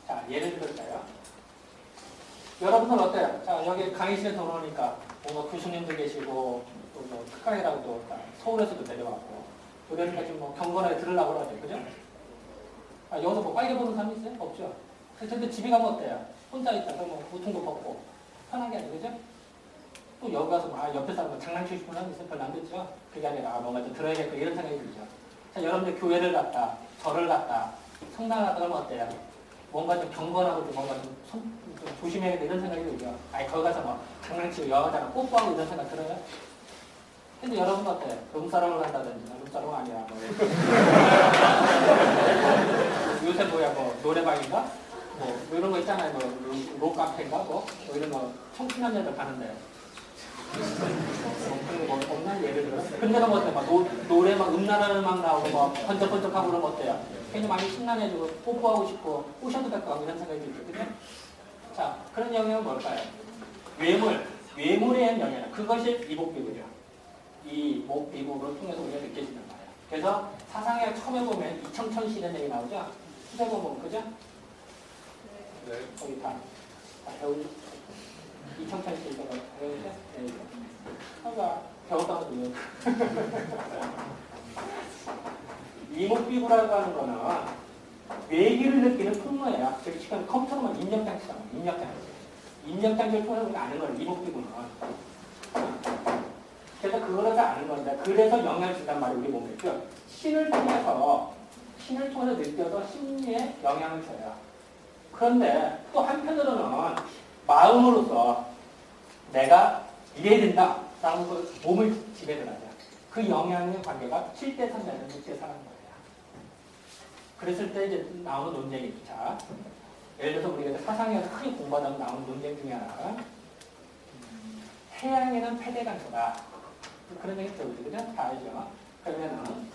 자, 예를 들을까요? 여러분들 어때요? 자, 여기 강의실에 들어오니까 뭔가 교수님도 계시고 또 뭐 특강이라고도 서울에서도 내려왔고 그러니까 좀 뭐 경건하게 들으려고 그러죠. 그죠? 아, 여기서 뭐 빨개 보는 사람 있어요? 없죠? 근데 집에 가면 어때요? 혼자 있다가 뭐 우퉁 거 벗고 편하게 하죠. 그죠? 또 여기 가서 막 옆에 사람 장난치고 싶은 사람 있어요? 별로 안 듣죠? 그게 아니라 뭔가 좀 들어야겠고 이런 생각이 들죠. 자, 여러분들 교회를 갔다 절을 갔다 성당을 갔다 그러면 어때요? 뭔가 좀 경건하고 좀 뭔가 좀 조심해야겠다 이런 생각이 들죠. 아니 거기 가서 막 장난치고 여자랑 뽀뽀하고 이런 생각 들어요? 근데 여러분 어때요? 룸사롱을 간다든지 룸사롱 아니라 뭐 요새 뭐야 뭐 노래방인가? 뭐 이런 거 있잖아요. 뭐 록카페인가 뭐 이런 거 청춘남녀들 가는데 그런 거 없나 예를 들어. 근데 뭐 어때? 막 노래 막 음란한 음악 나오고 막 번쩍번쩍하고 그러면 어때요? 괜히 많이 신나해지고 뽀뽀하고 싶고 오셔도 될 거 같고 이런 생각이 들죠. 그죠? 자, 그런 영향은 뭘까요? 외물의 영향. 그것이 이복비구죠. 이 목비국을 통해서 우리가 느껴지는 거예요. 그래서 사상의 처음에 보면 이청천 시대 얘기 나오죠? 수세고 보면 그죠? 네. 거기 다 배우죠? 이청천 시대 배우죠? 네. 그러니까 배웠다고 들려요. 이목비구라고 하는 거는 외기를 느끼는 통로예요. 즉 시간 컴퓨터로만 입력장치다. 입력장치를 통해서 우리가 아는 거예요. 이목비구는. 그래서 그거를 다 아는 건데 그래서 영향을 준단 말이에요. 우리 몸에. 신을 통해서 느껴서 심리에 영향을 줘요. 그런데 또 한편으로는 마음으로서 내가 이래야 된다 라는 걸 몸을 지배를 하죠. 그 영향의 관계가 7대 3자는 6대 4라는 거예요. 그랬을 때 이제 나오는 논쟁이 자, 예를 들어서 우리가 사상에서 크게 공부하다 보면 나오는 논쟁 중에 하나가 태양에는 패대간소다. 그런 얘기 들어보죠. 그죠? 다 알죠? 그러면은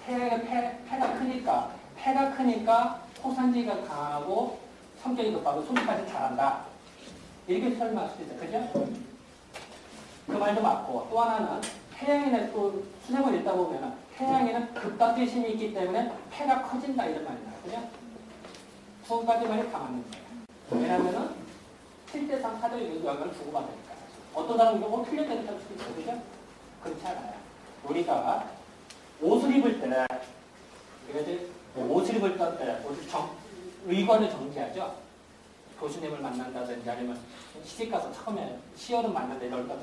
태양의 패가 크니까 호산지가 강하고 성격이 급하고 소비까지 잘한다. 이렇게 설명할 수 있어요. 그죠? 그 말도 맞고 또 하나는 태양에는 또 수생을 읽다 보면 태양에는 급박지심이 있기 때문에 패가 커진다 이런 말이 나와요. 그죠? 두 가지 말이 다 맞는 거예요. 왜냐면은 7대3 사도의 영향을 주고받으니까. 어떤 사람은 이거 틀렸다는 할 수도 있어요. 그죠? 그렇지 않아요. 우리가 옷을 입을 때, 우리가 이제 옷을 입을 때, 의관을 정지하죠. 교수님을 만난다든지 아니면 시집가서 처음에 시어른 만난다 이럴 때,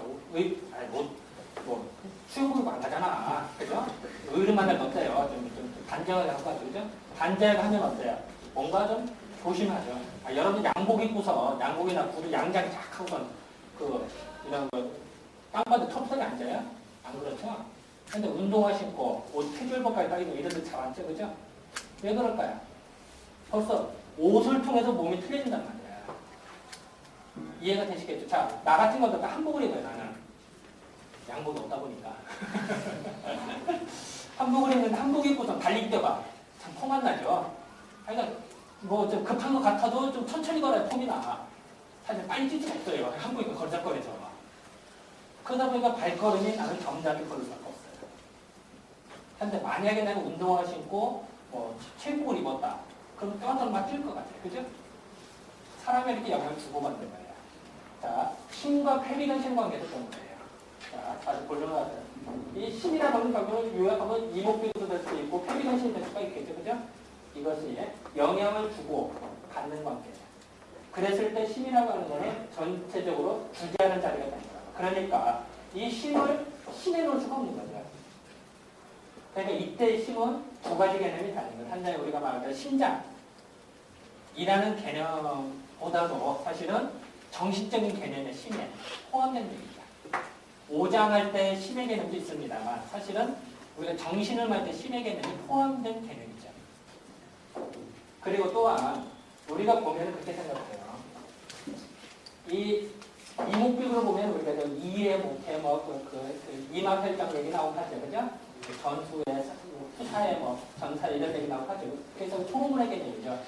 수영복을 안 하잖아. 그죠? 의를 만날 때 어때요? 좀 단정하게 하고 하죠. 그죠? 단정하게 하면 어때요? 뭔가 좀 조심하죠. 여러분 양복 입고서 양복이나 구두 양장 쫙 하고선 이런 거 땅바닥에 톱선에 앉아요? 안 그렇죠? 근데 운동화 신고 옷 캐주얼복까지 딱 입고 이런 데 잘 앉죠, 그죠? 왜 그럴까요? 벌써 옷을 통해서 몸이 틀려진단 말이에요. 이해가 되시겠죠? 자, 나 같은 것도 딱 한복을 입어요, 나는. 양복이 없다 보니까. 한복을 입는데 한복 입고서 달리기 때가 참 폼 안 나죠? 그러니까 뭐 좀 급한 것 같아도 좀 천천히 걸어야 폼이 나. 사실 빨리 뛰지 못해요. 한국이 걸작거리죠. 그러다 보니까 발걸음이 나는 점잖게 걸을 수밖에 없어요. 근데 만약에 내가 운동화 신고 뭐 체육복을 입었다. 그럼 뼈한번 맞을 것 같아요. 그죠? 사람에 이렇게 영향을 주고받는 거예요. 자, 신과 패비관신 관계도 그런 거예요. 자, 다시 보려고 하세요. 이 신이라고 하는 경우는 요약하면 이목비도 될 수 있고 패비관신이 될 수가 있겠죠. 그죠? 이것이 영향을 주고 받는 관계예요. 그랬을 때 신이라고 하는 것은 전체적으로 주재하는 자리가 됩니다. 그러니까 이 신을 신해 놓을 수가 없는 거죠. 그러니까 이때 신은 두 가지 개념이 다른 거예요. 한자에 우리가 말하는 신장이라는 개념보다도 사실은 정신적인 개념의 신에 포함된 얘기입니다. 오장할 때 신의 개념도 있습니다만 사실은 우리가 정신을 말 때 신의 개념이 포함된 개념이죠. 그리고 또한 우리가 보면 그렇게 생각해요. 이 이목비구로 보면 우리가 이의 목회 이마혈장 얘기 나오고 하죠, 그죠? 전투에 수사에 전사 이런 얘기 나오고 하죠. 그래서 호르몬의 개념이죠.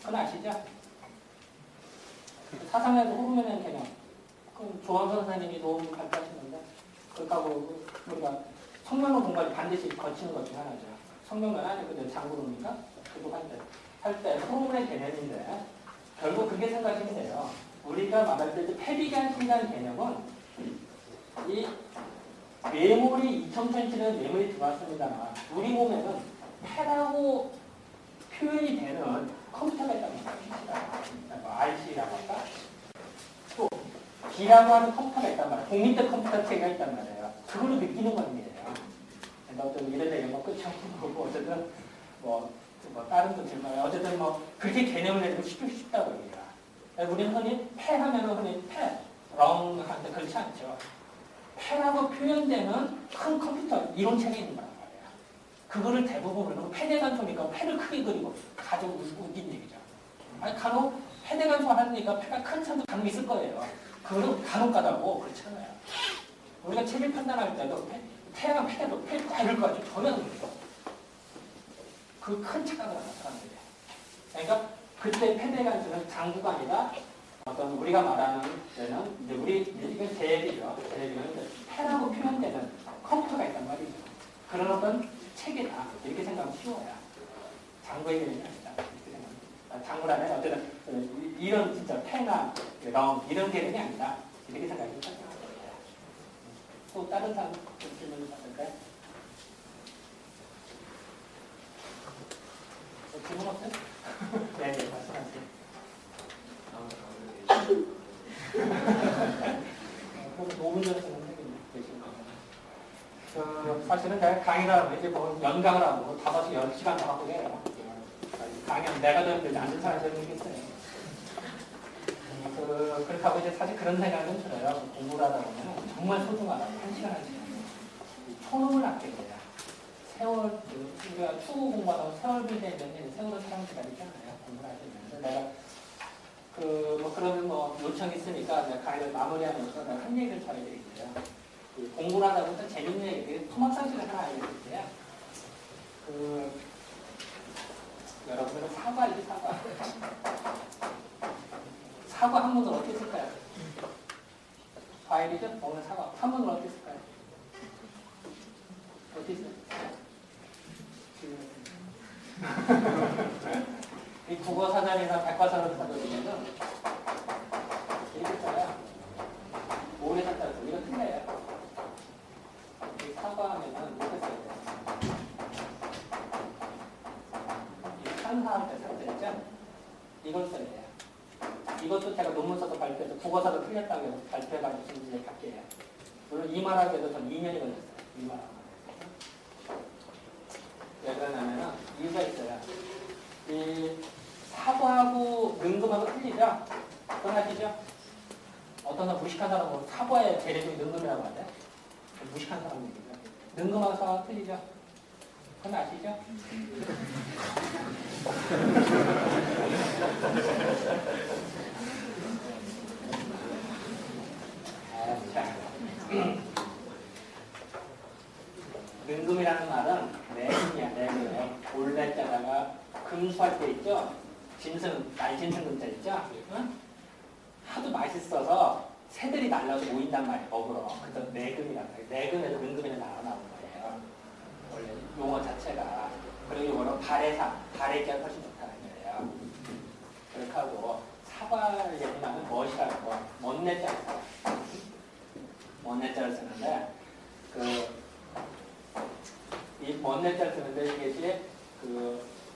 그건 아시죠? 사상에서 호르몬의 개념. 그 조항선 선생님이 도움을 발표하시는데 그거하고 우리가 성명론 공부할 때 반드시 거치는 것 중 하나죠. 성명은 아니거든요. 장구름인가? 그거 할때 프로그램의 개념인데 결국 그렇게 생각하시면 돼요. 우리가 말할 때 폐비관이라는 개념은 이 메모리 2000cm는 메모리 들어왔습니다만 우리 몸에는 폐라고 표현이 되는 컴퓨터가 있다고 말합니다. RC라고 할까? 또 B라고 하는 컴퓨터가 있단 말이에요. 독립된 컴퓨터 체계가 있단 말이에요. 그걸로 느끼는 겁니다. 그러니까 어떤 이런 얘기는 뭐 끝이 없고 어쨌든 뭐 다른 또 질문에 어쨌든 뭐 그렇게 개념을 내리고 쉽다고 얘기해요. 우리는 흔히 폐하면은 흔히 롱 하는데 그렇지 않죠. 폐라고 표현되는 큰 컴퓨터 이론 체계 있는 거란 말이에요. 그거를 대부분은 폐대간소니까 폐를 크게 그리고 가지고 웃긴 얘기죠. 아니 간혹 폐대간소 하니까 폐가 큰 사람도 간혹 있을 거예요. 그거는 간혹 가다고 그렇잖아요. 우리가 체질 판단할 때도 태양은 폐대로 폐를 과를 가지고 전혀 안 그래요. 그 큰 착각을 하는 사람들이에요. 그러니까 그때 폐대간소는 장구가 아니라 어떤 우리가 말하는 데는 이제 우리 이건 대비죠. 대비는 폐라고 표현되는 컴퓨터가 있단 말이죠. 그런 어떤 체계다 이렇게 생각하면 쉬워요. 장구의 개념이 아니다 이렇게 생각합니다. 장구라면 어쨌든 이런 진짜 폐나 럼 이런 개념이 아니다 이렇게 생각하시면 돼요. 또 다른 사람 질문을 받을까요? 질문 없어요? 네, 말씀하세요. 그래서 5분 전에 쓰는 책입니다. 사실은 내가 강의를 하고 이제 뭐 연강을 하고 5-10시간 더 하고 해요. 강의 내가 되는데 앉은 사람이 되는 게 있어요. 그렇게 하고 이제 사실 그런 생각은 들어요. 공부를 하다 보면 정말 소중하다고 1시간 초능을 아껴야 돼요. 세월, 우리가 추구 공부하다가 세월 비대면 세월을 사람 기다리잖아요. 공부를 하시면. 내가 그러면 요청이 있으니까 내가 강의를 마무리하면서 내가 한 얘기를 전해드릴게요. 공부를 하다 보면 재밌는 얘기, 토막상식을 하나 알려드릴게요. 여러분들은 사과이지, 사과. 사과 한문으로 어떻게 쓸까요? 과일이죠? 먹는 사과. 한문으로 어떻게 쓸까요? 어떻게 쓸까요? 이 국어사전이나 백과사전 사전이면은 이렇게 써요. 오래 샀다고 이거 틀려요. 이 사과하면은 이렇게 써야 돼요. 이 산사할 때 살때있죠? 이걸 써야 돼요. 이것도 제가 논문 써서 발표해서 국어사전 틀렸다고 해서 발표해가지고 지금 이제 갈게요. 물론 이 말하기에도 전 2년이 걸렸어요. 이 말하고. 왜 그러냐면은 이유가 있어요. 이 사과하고 능금하고 틀리죠? 그건 아시죠? 어떤 사람 무식한 사람은 사과의 재래 중에 능금이라고 하죠? 무식한 사람 얘기죠. 능금하고 사과가 틀리죠? 그건 아시죠? 자, 능금이라는 말은 내금이야, 내금. 올달자다가 금수할 때 있죠? 짐승, 날짐승금자 있죠? 응? 하도 맛있어서 새들이 날라서 모인단 말이에요, 먹으러. 그래서 내금이라고 해요. 내금에서 능금이 나오는 거예요. 원래 용어 자체가. 그리고 이거는 발해사, 발해기가 훨씬 좋다는 거예요. 그렇게 하고, 사과를 얘기하면 멋이라고, 멋내자를 써요. 멋내자를 쓰는데, 이 멋내자를 쓰는데 이것이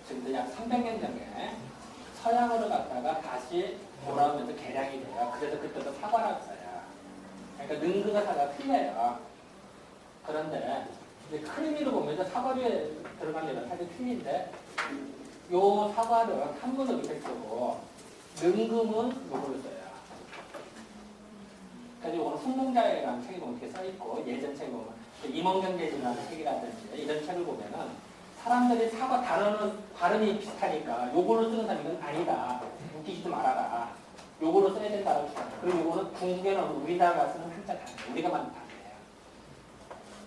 지금 약 300년 전에 서양으로 갔다가 다시 돌아오면서 개량이 돼요. 그래서 그때도 사과라고 써요. 그러니까 능금과 사과가 틀려요. 그런데 이제 큰 의미로 보면 사과류에 들어간 데는 사실 틀린데 요 사과를 한문으로 이렇게 쓰고 능금은 요걸로 써요. 그래서 이거는 숙몽자회라는 책이 보면 이렇게 써있고 예전 책에 보면 임원경제지라는 책이라든지 이런 책을 보면은 사람들이 사과 발음이 비슷하니까 요걸로 쓰는 사람이 이건 아니다. 웃기지도 말아라. 요걸로 써야 된다고 주잖아요. 그리고 요거는 중국에는 우리나라가 쓰는 한자 단어예요. 우리가 만든 단어예요.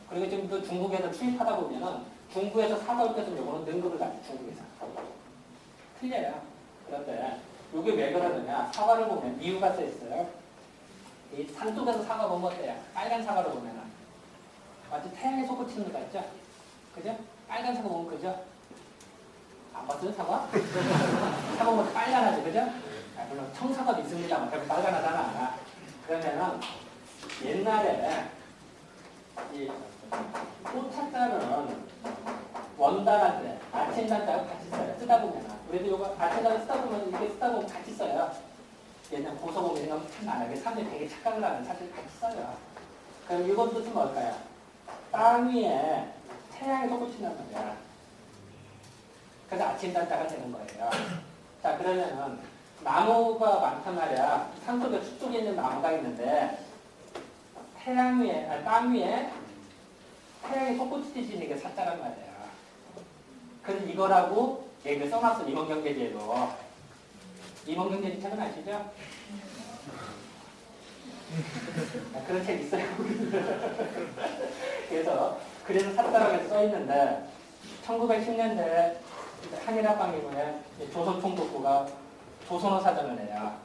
그리고 지금 또 중국에서 투입하다 보면은 중국에서 사과를 떼서 요거는 능금을 가지고 중국에서. 틀려요. 그런데 요게 왜 그러느냐. 사과를 보면 이유가 써 있어요. 이 산속에서 사과 보면 어때요? 빨간 사과를 보면은 마치 태양에 솟구치는 것 같죠? 그죠? 빨간 사과 보면 그죠? 안 봤어요 사과? 사과 보면 빨간하지 그죠? 아, 물론 청사과도 있습니다만 별로 빨간하잖아. 그러면은 옛날에 이 꽃차자는 원단한테 아침단자가 같이 써요. 쓰다 보면 우리도 이거 아침단자 쓰다 보면 이게 쓰다 보면 같이 써요. 옛날 고서공이 생각하면 참 많아요. 사람들이 되게 착각을 하는 사실 같이 써요. 그럼 이것 뜻은 뭘까요? 땅 위에 태양이 솟구친단 말이야. 그래서 아침단자가 되는 거예요. 자 그러면은 나무가 많단 말이야. 산속에 숲속에 있는 나무가 있는데 태양 위에, 아니, 땅 위에 태양이 솟구치듯이 이게 샀다란 말이야. 그래서 이거라고 얘기를 써놨어. 임원경제지에도. 임원경제지 책은 아시죠? 그런 책 있어요. 그래서 샀다라고 해서 써있는데 1910년대 한일합방 이후에 조선총독부가 조선어 사전을 내요.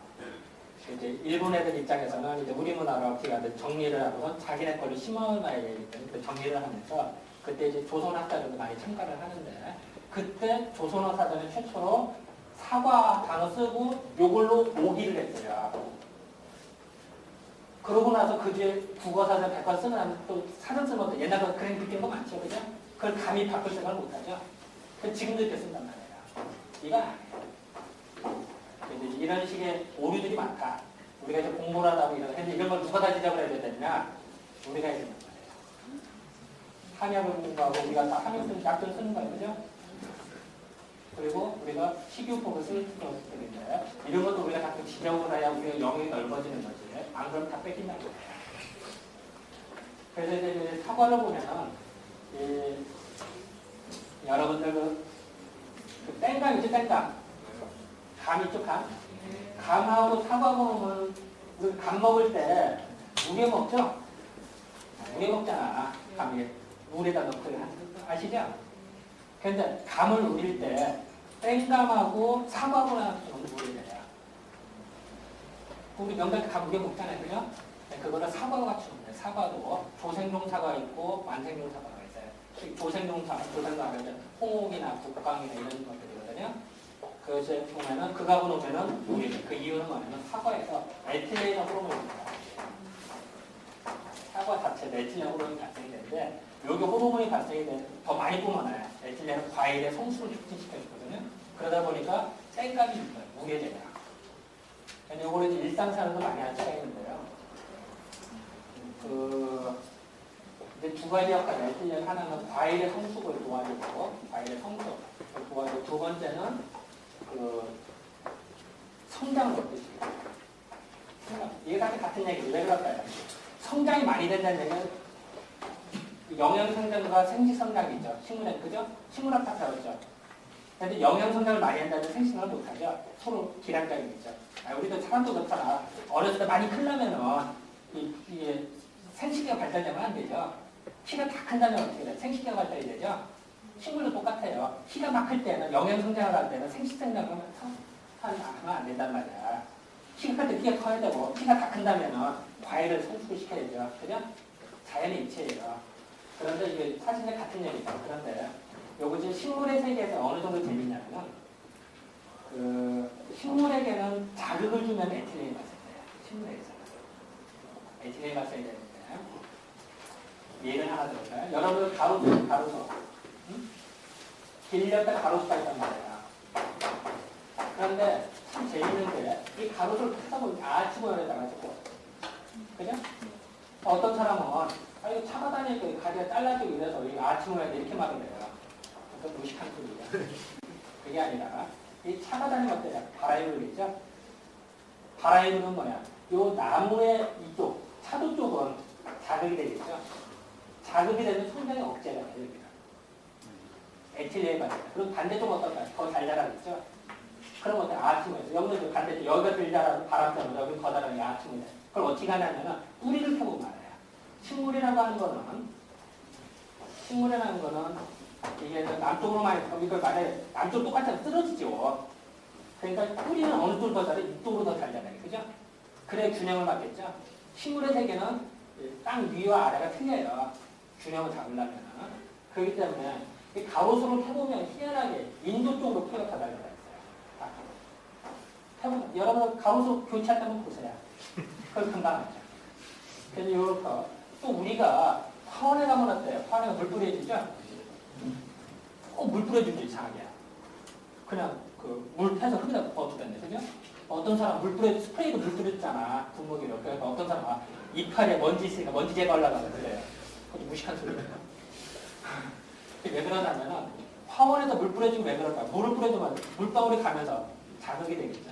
이제 일본 애들 입장에서는 이제 우리 문화를 어떻게 하든 정리를 하고선 자기네 거를 심어놔야 되기 때문에 정리를 하면서 그때 이제 조선 학자들도 많이 참가를 하는데 그때 조선어 사전에 최초로 사과 단어 쓰고 요걸로 모기를 했어요. 그러고 나서 그 뒤에 국어사전, 백과 쓰는 사람 또 사전 쓰는 것도 옛날보다 그런 느끼는 거 많죠, 그죠? 그걸 감히 바꿀 생각을 못하죠. 지금도 이렇게 쓴단 말이에요. 이건 아니에요. 이런 식의 오류들이 많다. 우리가 이제 공부를 하다 보면 이런 걸 누가 다 지적을 해야 되냐? 우리가 해야 된단 말이에요. 함약을 공부하고 우리가 다 함약 쓰는 약들 쓰는 거예요, 그죠? 그리고 우리가 식유법을 쓸 때인데 이런 것도 우리가 자꾸 지적을 해야 우리가 영역이 넓어지는 거지. 안 그러면 다 뺏긴다는 거예요. 그래서 이제 사과를 보면은 여러분들 그 땡감 있죠, 땡감. 감 있죠, 감? 감하고 사과 먹으면 우리 감 먹을 때 무게 먹죠? 무게 먹잖아. 감이 물에다 넣고 아시죠? 근데 감을 우릴 때 땡감하고 사과하고 나서 물이 돼요. 우리 명절 감 무게 먹잖아요, 그죠? 그거는 사과와 같이 먹는 사과도 조생종 사과 있고 만생종 사과가 있어요. 조생종 사과, 조생과는 홍옥이나 국강이나 이런 것들이거든요. 그것을 보면은 그거 놓으면은 물이 그 이유는 뭐냐면 사과에서 에틸레인 호르몬입니다. 사과 자체에 에틸레인 호르몬이 발생이 되는데 여기 호르몬이 발생이 되는 더 많이 뿜어놔요. 에틸레인은 과일의 성수를 촉진시켜주거든요. 그러다 보니까 땡감이 있어요. 무게제가. 근데 이거는 일상생활에서 많이 할 수가 있는데요. 이제 두 가지 역할을 에틸레인 하나는 과일의 성숙을 도와주고 과일의 성숙을 도와주고 두 번째는 성장을 돕듯이. 이게 같은 얘기죠. 왜 그럴까요? 성장이 많이 된다는 얘기는 영양성장과 생식성장이죠. 식물에, 그죠? 식물학학 배웠죠. 근데 영양성장을 많이 한다면 생식성을 못하죠. 서로 기량적이겠죠. 우리도 사람도 그렇잖아. 어렸을 때 많이 크려면은 이게 생식기가 발달되면 안 되죠. 키가 다 큰다면 어떻게 돼? 생식기가 발달이 되죠. 식물도 똑같아요. 키가 막 클 때는 영양성장을 할 때는 생식성장을 하면 안 된단 말이야. 키가 클 때 키가 커야 되고 키가 다 큰다면 과일을 성숙을 시켜야죠. 그죠? 자연의 이치예요. 그런데 이게 사실은 같은 얘기죠. 그런데 요거 지금 식물의 세계에서 어느 정도 재밌냐면 식물에게는 자극을 주면 에틸레인이 발생돼요. 식물에게서는. 에틸레인이 발생이 되는데 예를 하나 들어볼까요? 여러분 가로수. 응? 길 옆에 가로수가 있단 말이에요. 그런데 참 재밌는 게 이 가로수를 타다 보니까 아치 모양에다가 지고 그죠? 어떤 사람은 이거 차가 다니니까 가지가 잘라지고 이래서 이 아치 모양에 이렇게 막으래요. 그건 무식한 소리야. 그게 아니라 이 차가 다니면 어때요? 바람이 불겠죠? 바람이 불은 뭐야? 요 나무의 이쪽, 차도 쪽은 자극이 되겠죠? 자극이 되면 성장이 억제가 됩니다. 에틸레인 발생. 그럼 반대쪽은 어떨까요? 더 잘 자라겠죠? 그럼 어때? 아침에서 여기는 반대쪽, 여기가 덜 자라고 바람 때문에 여기 더 자라는 게 아침이네. 그걸 어떻게 하냐면은 뿌리를 펴고 말아요. 식물이라고 하는 거는 이게 남쪽으로 많이 이걸 만약에 남쪽 똑같이 쓰러지죠. 그러니까 뿌리는 어느 쪽으로 더 자라요? 이쪽으로 더 잘 자라요. 그죠? 그래 균형을 맞겠죠? 식물의 세계는 땅 위와 아래가 틀려요. 균형을 잡으려면. 그렇기 때문에 이 가로수를 해보면 희한하게 인도 쪽으로 피가 다 날려가 있어요. 해보면 여러분 가로수 교체했다면 보세요. 그걸 금방 알죠. 그래서 이렇게 또 우리가 화원에 가면 어때요? 화원에 물 뿌려주죠? 꼭 물 뿌려주지 이상하게. 그냥 그 물 타서 흙에다 버두던데, 그죠? 어떤 사람 물 뿌려 스프레이로 물 뿌렸잖아 분무기로. 그러니까 어떤 사람 이파리에 먼지 있으니까 먼지 제거하려고 하면 그래요. 그것도 무식한 소리예요. 왜 그러냐면은 화원에서 물 뿌려주면 왜 그럴까? 물을 뿌려주면 물방울이 가면서 자극이 되겠죠.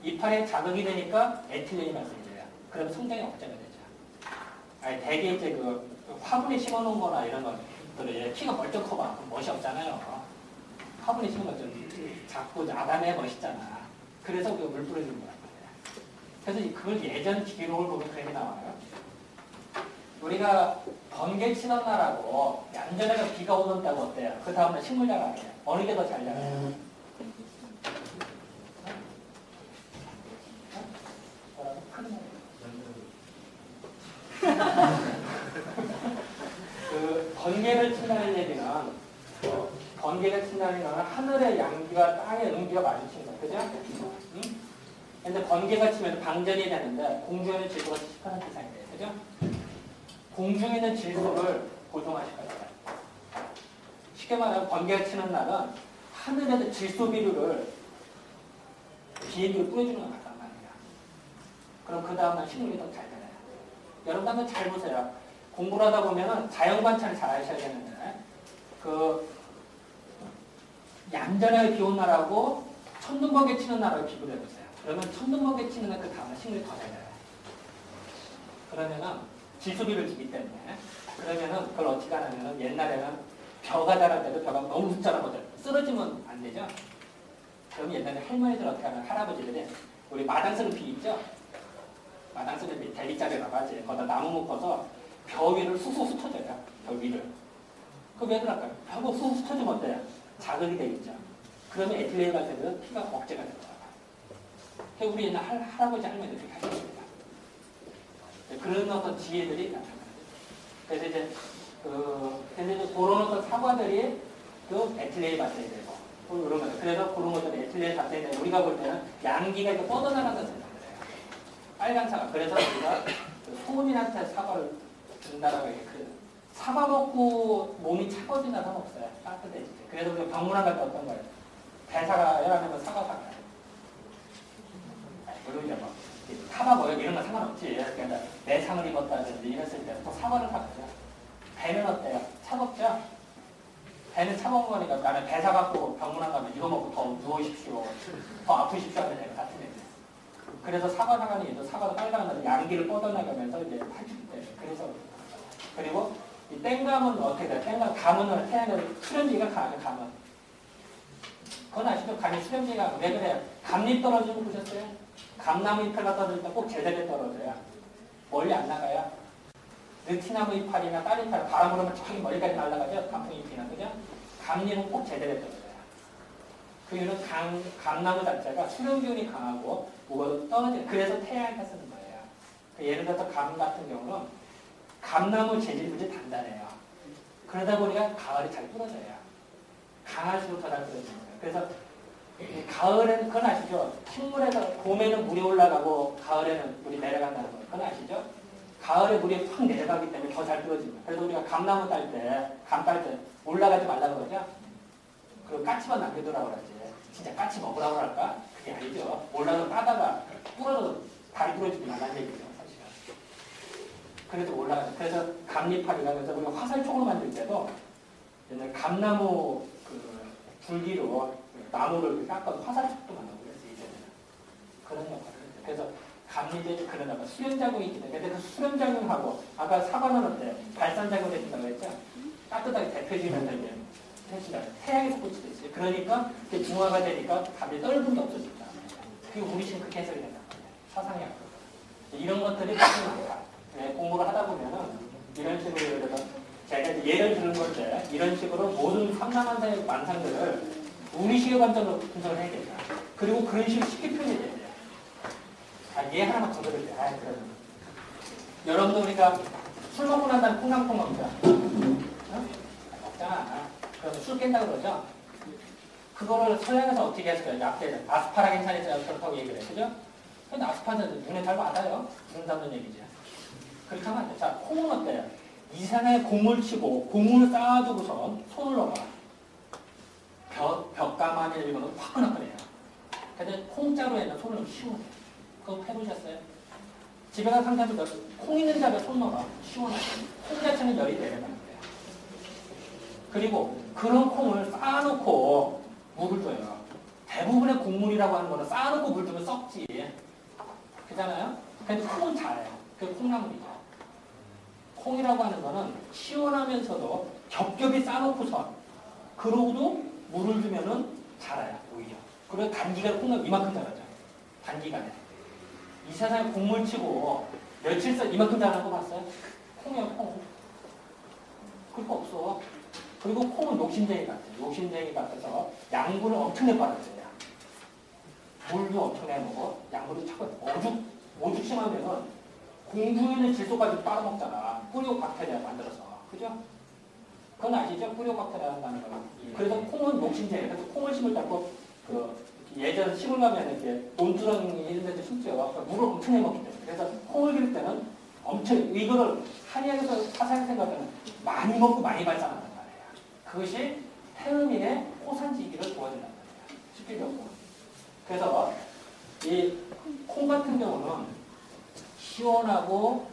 이파리에 자극이 되니까 에틸렌이 발생이 돼요. 그럼 성장이 억제가 되죠. 아니 대개 이제 그 화분에 심어놓은 거나 이런 것들이 키가 벌쩍 커봐. 그럼 멋이 없잖아요. 화분에 심은 것 좀 작고 아담해 멋있잖아. 그래서 그 물 뿌려주는 거란 말이야. 그래서 그걸 예전 기록을 보면 그렇게 나와요. 우리가 번개 치던 날하고 얌전하게 비가 오는다고 어때요? 그 다음날 식물 자라게요. 어느 게 더 잘 자라요? 그 번개를 친다는 얘기는 번개를 친다는 건 하늘의 양기와 땅의 음기가 마주치는 거예요. 그죠? 응? 근데 번개가 치면 방전이 되는데 공중에는 질소가 10% 이상이 돼요. 그죠? 공중에 있는 질소를 고정하실 거예요. 쉽게 말하면 번개가 치는 날은 하늘에서 질소 비료를 비행기로 뿌려주는 것 같단 말이야. 그럼 그 다음날 식물이 더 잘 자라요. 여러분 한번 잘 보세요. 공부를 하다 보면은 자연 관찰을 잘 하셔야 되는데 그 얌전하게 비 온 날하고 천둥번개 치는 날하고 비교를 해보세요. 그러면 천둥번개 치는 날 그 다음날 식물이 더 잘 자라요. 그러면은 질소비를 주기 때문에 그러면은 그걸 어떻게 하냐면은 옛날에는 벼가 자랄 때도 벼가 너무 훅 자라거든. 쓰러지면 안 되죠. 그럼 옛날에 할머니들 어떻게 하냐면 할아버지들이 우리 마당 쓰는 비 있죠? 마당 쓰는 비 대리짜리라고 하지. 거기다 나무 묶어서 벼 위를 쑥쑥 흩어져요. 벼 위를. 그 왜 그럴까요? 벼가 쑥쑥 흩어지면 어때요? 자극이 되겠죠. 그러면 에틸렌이 발생돼서 피가 억제가 되더라고요. 우리 옛날 할아버지 할머니들이 그렇게 하셨습니다. 그런 어떤 지혜들이 나타나요. 그래서 이제 그런 어떤 사과들이 그 에틸렌이 발생이 되고 이런 거죠. 그래서 그런 것들이 에틸렌이 발생이 되고 우리가 볼 때는 양기가 이렇게 뻗어나가는 것을 만들어요. 빨간 사과. 그래서 우리가 그 소민한테 사과를 준다라고 이렇게 사과 먹고 몸이 차가워진다는 사람 없어요. 따뜻해지죠. 그래서 우리가 방문한 갈 때 어떤 거예요? 대사과요? 아니면 사과사과요? 물론 이제 뭐 사과 뭐요? 이런 건 상관없지. 그러니까 내 상을 입었다든지 이랬을 때 또 사과를 사과죠. 배는 어때요? 차갑죠? 배는 차가운 거니까 나는 배사 갖고 병문안 가면 이거 먹고 더 누워십시오. 더 아프십시오 하는 얘기 같은 얘기예요. 그래서 사과나가는 얘도 사과도 빨간데 양기를 뻗어나가면서 이제 팔축 때. 그래서 그리고 이 땡감은 어떻게 돼요? 땡감 감은 태양에 수렴지가 강해요. 감은. 그건 아시죠? 감이 수렴지가 왜 그래요? 감잎 떨어지는 거 보셨어요? 감나무 잎에가 떨어질 때 꼭 제대로 떨어져요. 멀리 안 나가요. 느티나무 이파리나 딸 이파리 바람 불으면 저기 멀리까지 날아가죠. 단풍 잎이나 그죠? 감잎은 꼭 제대로 떨어져요. 그 이유는 감나무 자체가 수령 기운이 강하고 뭐가 떨어져요. 그래서 태양에다 쓰는 거예요. 예를 들어서 감 같은 경우는 감나무 재질물이 단단해요. 그러다 보니까 가을이 잘 부러져요. 강할수록 더 잘 부러지는 거예요. 그래서 가을에는 그건 아시죠? 식물에서 봄에는 물이 올라가고 가을에는 물이 내려간다는 거. 그건 아시죠? 가을에 물이 확 내려가기 때문에 더 잘 부러집니다. 그래서 우리가 감나무 딸 때, 감 딸 때 올라가지 말라고 그러죠? 그 까치만 남겨두라고 그러지. 진짜 까치 먹으라고 할까? 그게 아니죠. 올라가서 따다가 부러져서 다리 부러지지 말라는 얘기죠. 사실은. 그래서 올라가죠. 그래서 감잎파리가 그래서 우리가 화살촉을 만들 때도 옛날 감나무 그 줄기로 나무를 깎아서 화살촉도 만들고 그랬어요. 이제는. 그런 역할을 했어요. 그래서 감잎에 그러다가 수렴작용이 있기 때문에 근데 그 수렴작용하고 아까 사과는 어때? 발산작용이 된다고 했죠? 따뜻하게 데펴지면서 이제 태양에서 꽃이 되지. 그러니까 중화가 되니까 감이 떫은 게 없어진다. 그리고 우리 지금 그렇게 해석이 된다. 사상이 앞으로. 이런 것들이 훨씬 많다. 공부를 하다 보면은 이런 식으로 예를 들어서 제가 이제 예를 드는 건데 이런 식으로 모든 삼남한사의 만상들을 우리식의 관점으로 분석을 해야겠다. 그리고 그런 식으로 쉽게 표현해야 돼요. 얘 하나만 더 들을 때. 그러면. 여러분도 우리가 술 먹고 난 다음에 콩나물 먹자. 어? 먹잖아. 그래서 술 깬다 그러죠. 그거를 서양에서 어떻게 했어요? 약대 아스파라긴산이라고 그렇다고 얘기를 해. 그죠? 근데 아스파라긴산은 눈에 잘 맞아요. 눈 닿는 얘기지. 그렇게 하면 안 돼. 자, 콩은 어때요? 이상하게 공을 치고 공을 쌓아두고선 손을 넣어봐. 벽가만을 이거는 화끈화끈해요. 근데 콩자루 에는 손을 넣으면 시원해. 그거 해보셨어요? 집에 가서 상자도 콩 있는 자리에 손 넣어봐. 시원하게. 콩 자체는 열이 내려가는 거예요. 그리고 그런 콩을 쌓아놓고 물을 줘요. 대부분의 곡물이라고 하는 거는 쌓아놓고 물 주면 썩지. 그잖아요? 근데 콩은 잘해요. 그게 콩나물이죠. 콩이라고 하는 거는 시원하면서도 겹겹이 쌓아놓고선 그러고도 물을 주면은 자라요. 오히려. 그리고 단기간 콩나물 이만큼 자라죠. 단기간에. 이 세상에 곡물 치고 며칠 써 이만큼 자라는 거 봤어요? 콩이야 콩. 그럴 거 없어. 그리고 콩은 욕심쟁이 같아요. 욕심쟁이 같아서 양분을 엄청나게 빨아들여요. 물도 엄청나게 먹어. 양분도 자꾸 오죽 심하면은 공중에 있는 질소까지 빨아먹잖아. 뿌리오박테리아 만들어서. 그죠? 그건 아시죠? 뿌리오박테리아 한다는 거. 그래서 콩은 욕심쟁이. 그래서 콩을 심을 때 예전 시골 가면 이렇게 논두렁이 이런 데도 심죠. 물을 엄청나게 먹기 때문에. 그래서 콩을 기를 때는 엄청, 이거를 한의학에서 사상 생각하면 많이 먹고 많이 발산한단 말이에요. 그것이 태음인의 호산지기를 도와준단 말이에요. 쉽게 겪고. 그래서 이 콩 같은 경우는 시원하고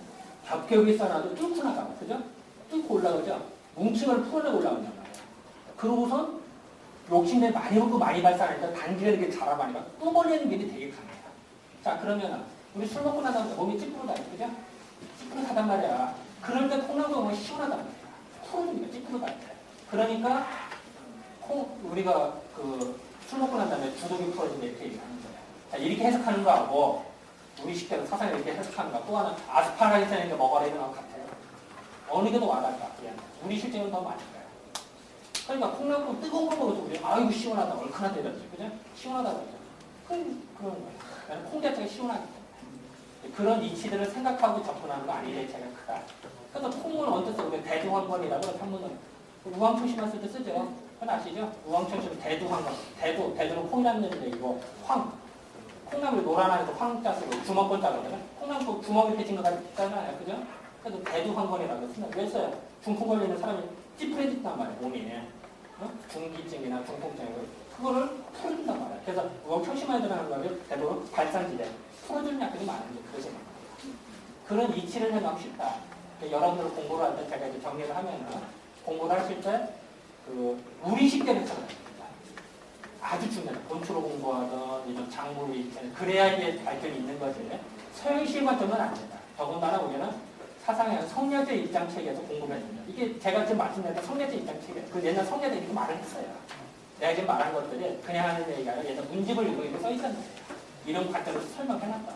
겹겹이 써놔도 뚫고 나가고, 그죠? 뚫고 올라오죠? 뭉침을 풀어내고 올라온단 말이에요. 그러고선 욕심내 많이 먹고 많이 발산하니까 단기간에 이렇게 자라가니까 뿜어내는 길이 되게 강해요. 자, 그러면 우리 술 먹고 나서 몸이 찌푸르다, 그죠? 찌푸르다단 말이야. 그럴 때 콩나물 먹으면 시원하단 말이야. 풀어줍니다, 찌푸르다. 그러니까 우리가 술 먹고 난 다음에 주독이 풀어진다 이렇게 얘기하는 거예요. 자, 이렇게 해석하는 거하고 우리 식대로 사상을 이렇게 해석하는 거 또 하나 아스파라긴산인데 먹어라 이런 거 같아요. 어느 게 더 와닿을까? 우리 실제는 더 많을 거예요. 그러니까 콩나물 뜨거운 거 먹어도 우리 아이고 시원하다 얼큰하다 이러지, 그죠? 시원하다 그러죠. 그런 거예요. 콩 자체가 시원하기 때문에 그런 이치들을 생각하고 접근하는 거 아니래 제가 크다. 그래서 콩을 언제 써? 우리 대두황건이라고 한문은 우황초심만 쓸 때 쓰죠. 그건 아시죠? 우황초심 대두황건. 대두는 콩이라는 얘기고 콩나물 노란 안에서 황자 쓰고 주먹권 자거든요. 콩나물 주먹 이렇게 찐 거 같잖아요, 그죠? 그래서 대두황건이라고 씁니다. 왜 써요? 중풍 걸리는 사람이 찌푸려진단 말이에요, 몸이. 중기증이나 중풍증이고 그거를 풀어준단 말이에요. 그래서 우황초심에 들어가는 거를 대부분 발산지대 풀어주는 약들이 많은데 그러지 마. 그런 이치를 해놓기 쉽다. 여러분들 공부를 할 때 제가 이제 정리를 하면은 공부를 하실 때 우리식대로 해석을 합니다. 아주 중요해요. 본초로 공부하던 이런 장부로 있잖아요. 그래야 이게 발전이 있는 거지. 서양식 관점은 안 된다. 더군다나 우리는 사상의 성려제 입장 체계에서 공부를 했습니다. 이게 제가 지금 말씀드린 성려제 입장 체계, 그 옛날 성려제 이렇게 말을 했어요. 내가 지금 말한 것들이 그냥 하는 얘기가 아니라 옛날 문집을 읽고 이렇게 써있단 말이에요. 이런 관점에서 설명해놨다.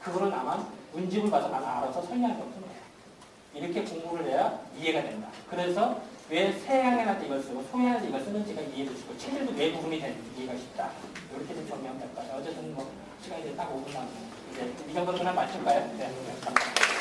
그거를 나만 문집을 봐서 나는 알아서 설명할 것 뿐이에요. 이렇게 공부를 해야 이해가 된다. 그래서 왜 서양인한테 이걸 쓰고 소양한테 이걸 쓰는지가 이해를 주고 체질도 왜 부분이 되는지 이해가 쉽다. 이렇게 좀 정리하면 될 거예요. 어쨌든 시간이 딱 5분 남았네요. 이제 이 정도로 그냥 마칠까요? 네. 감사합니다.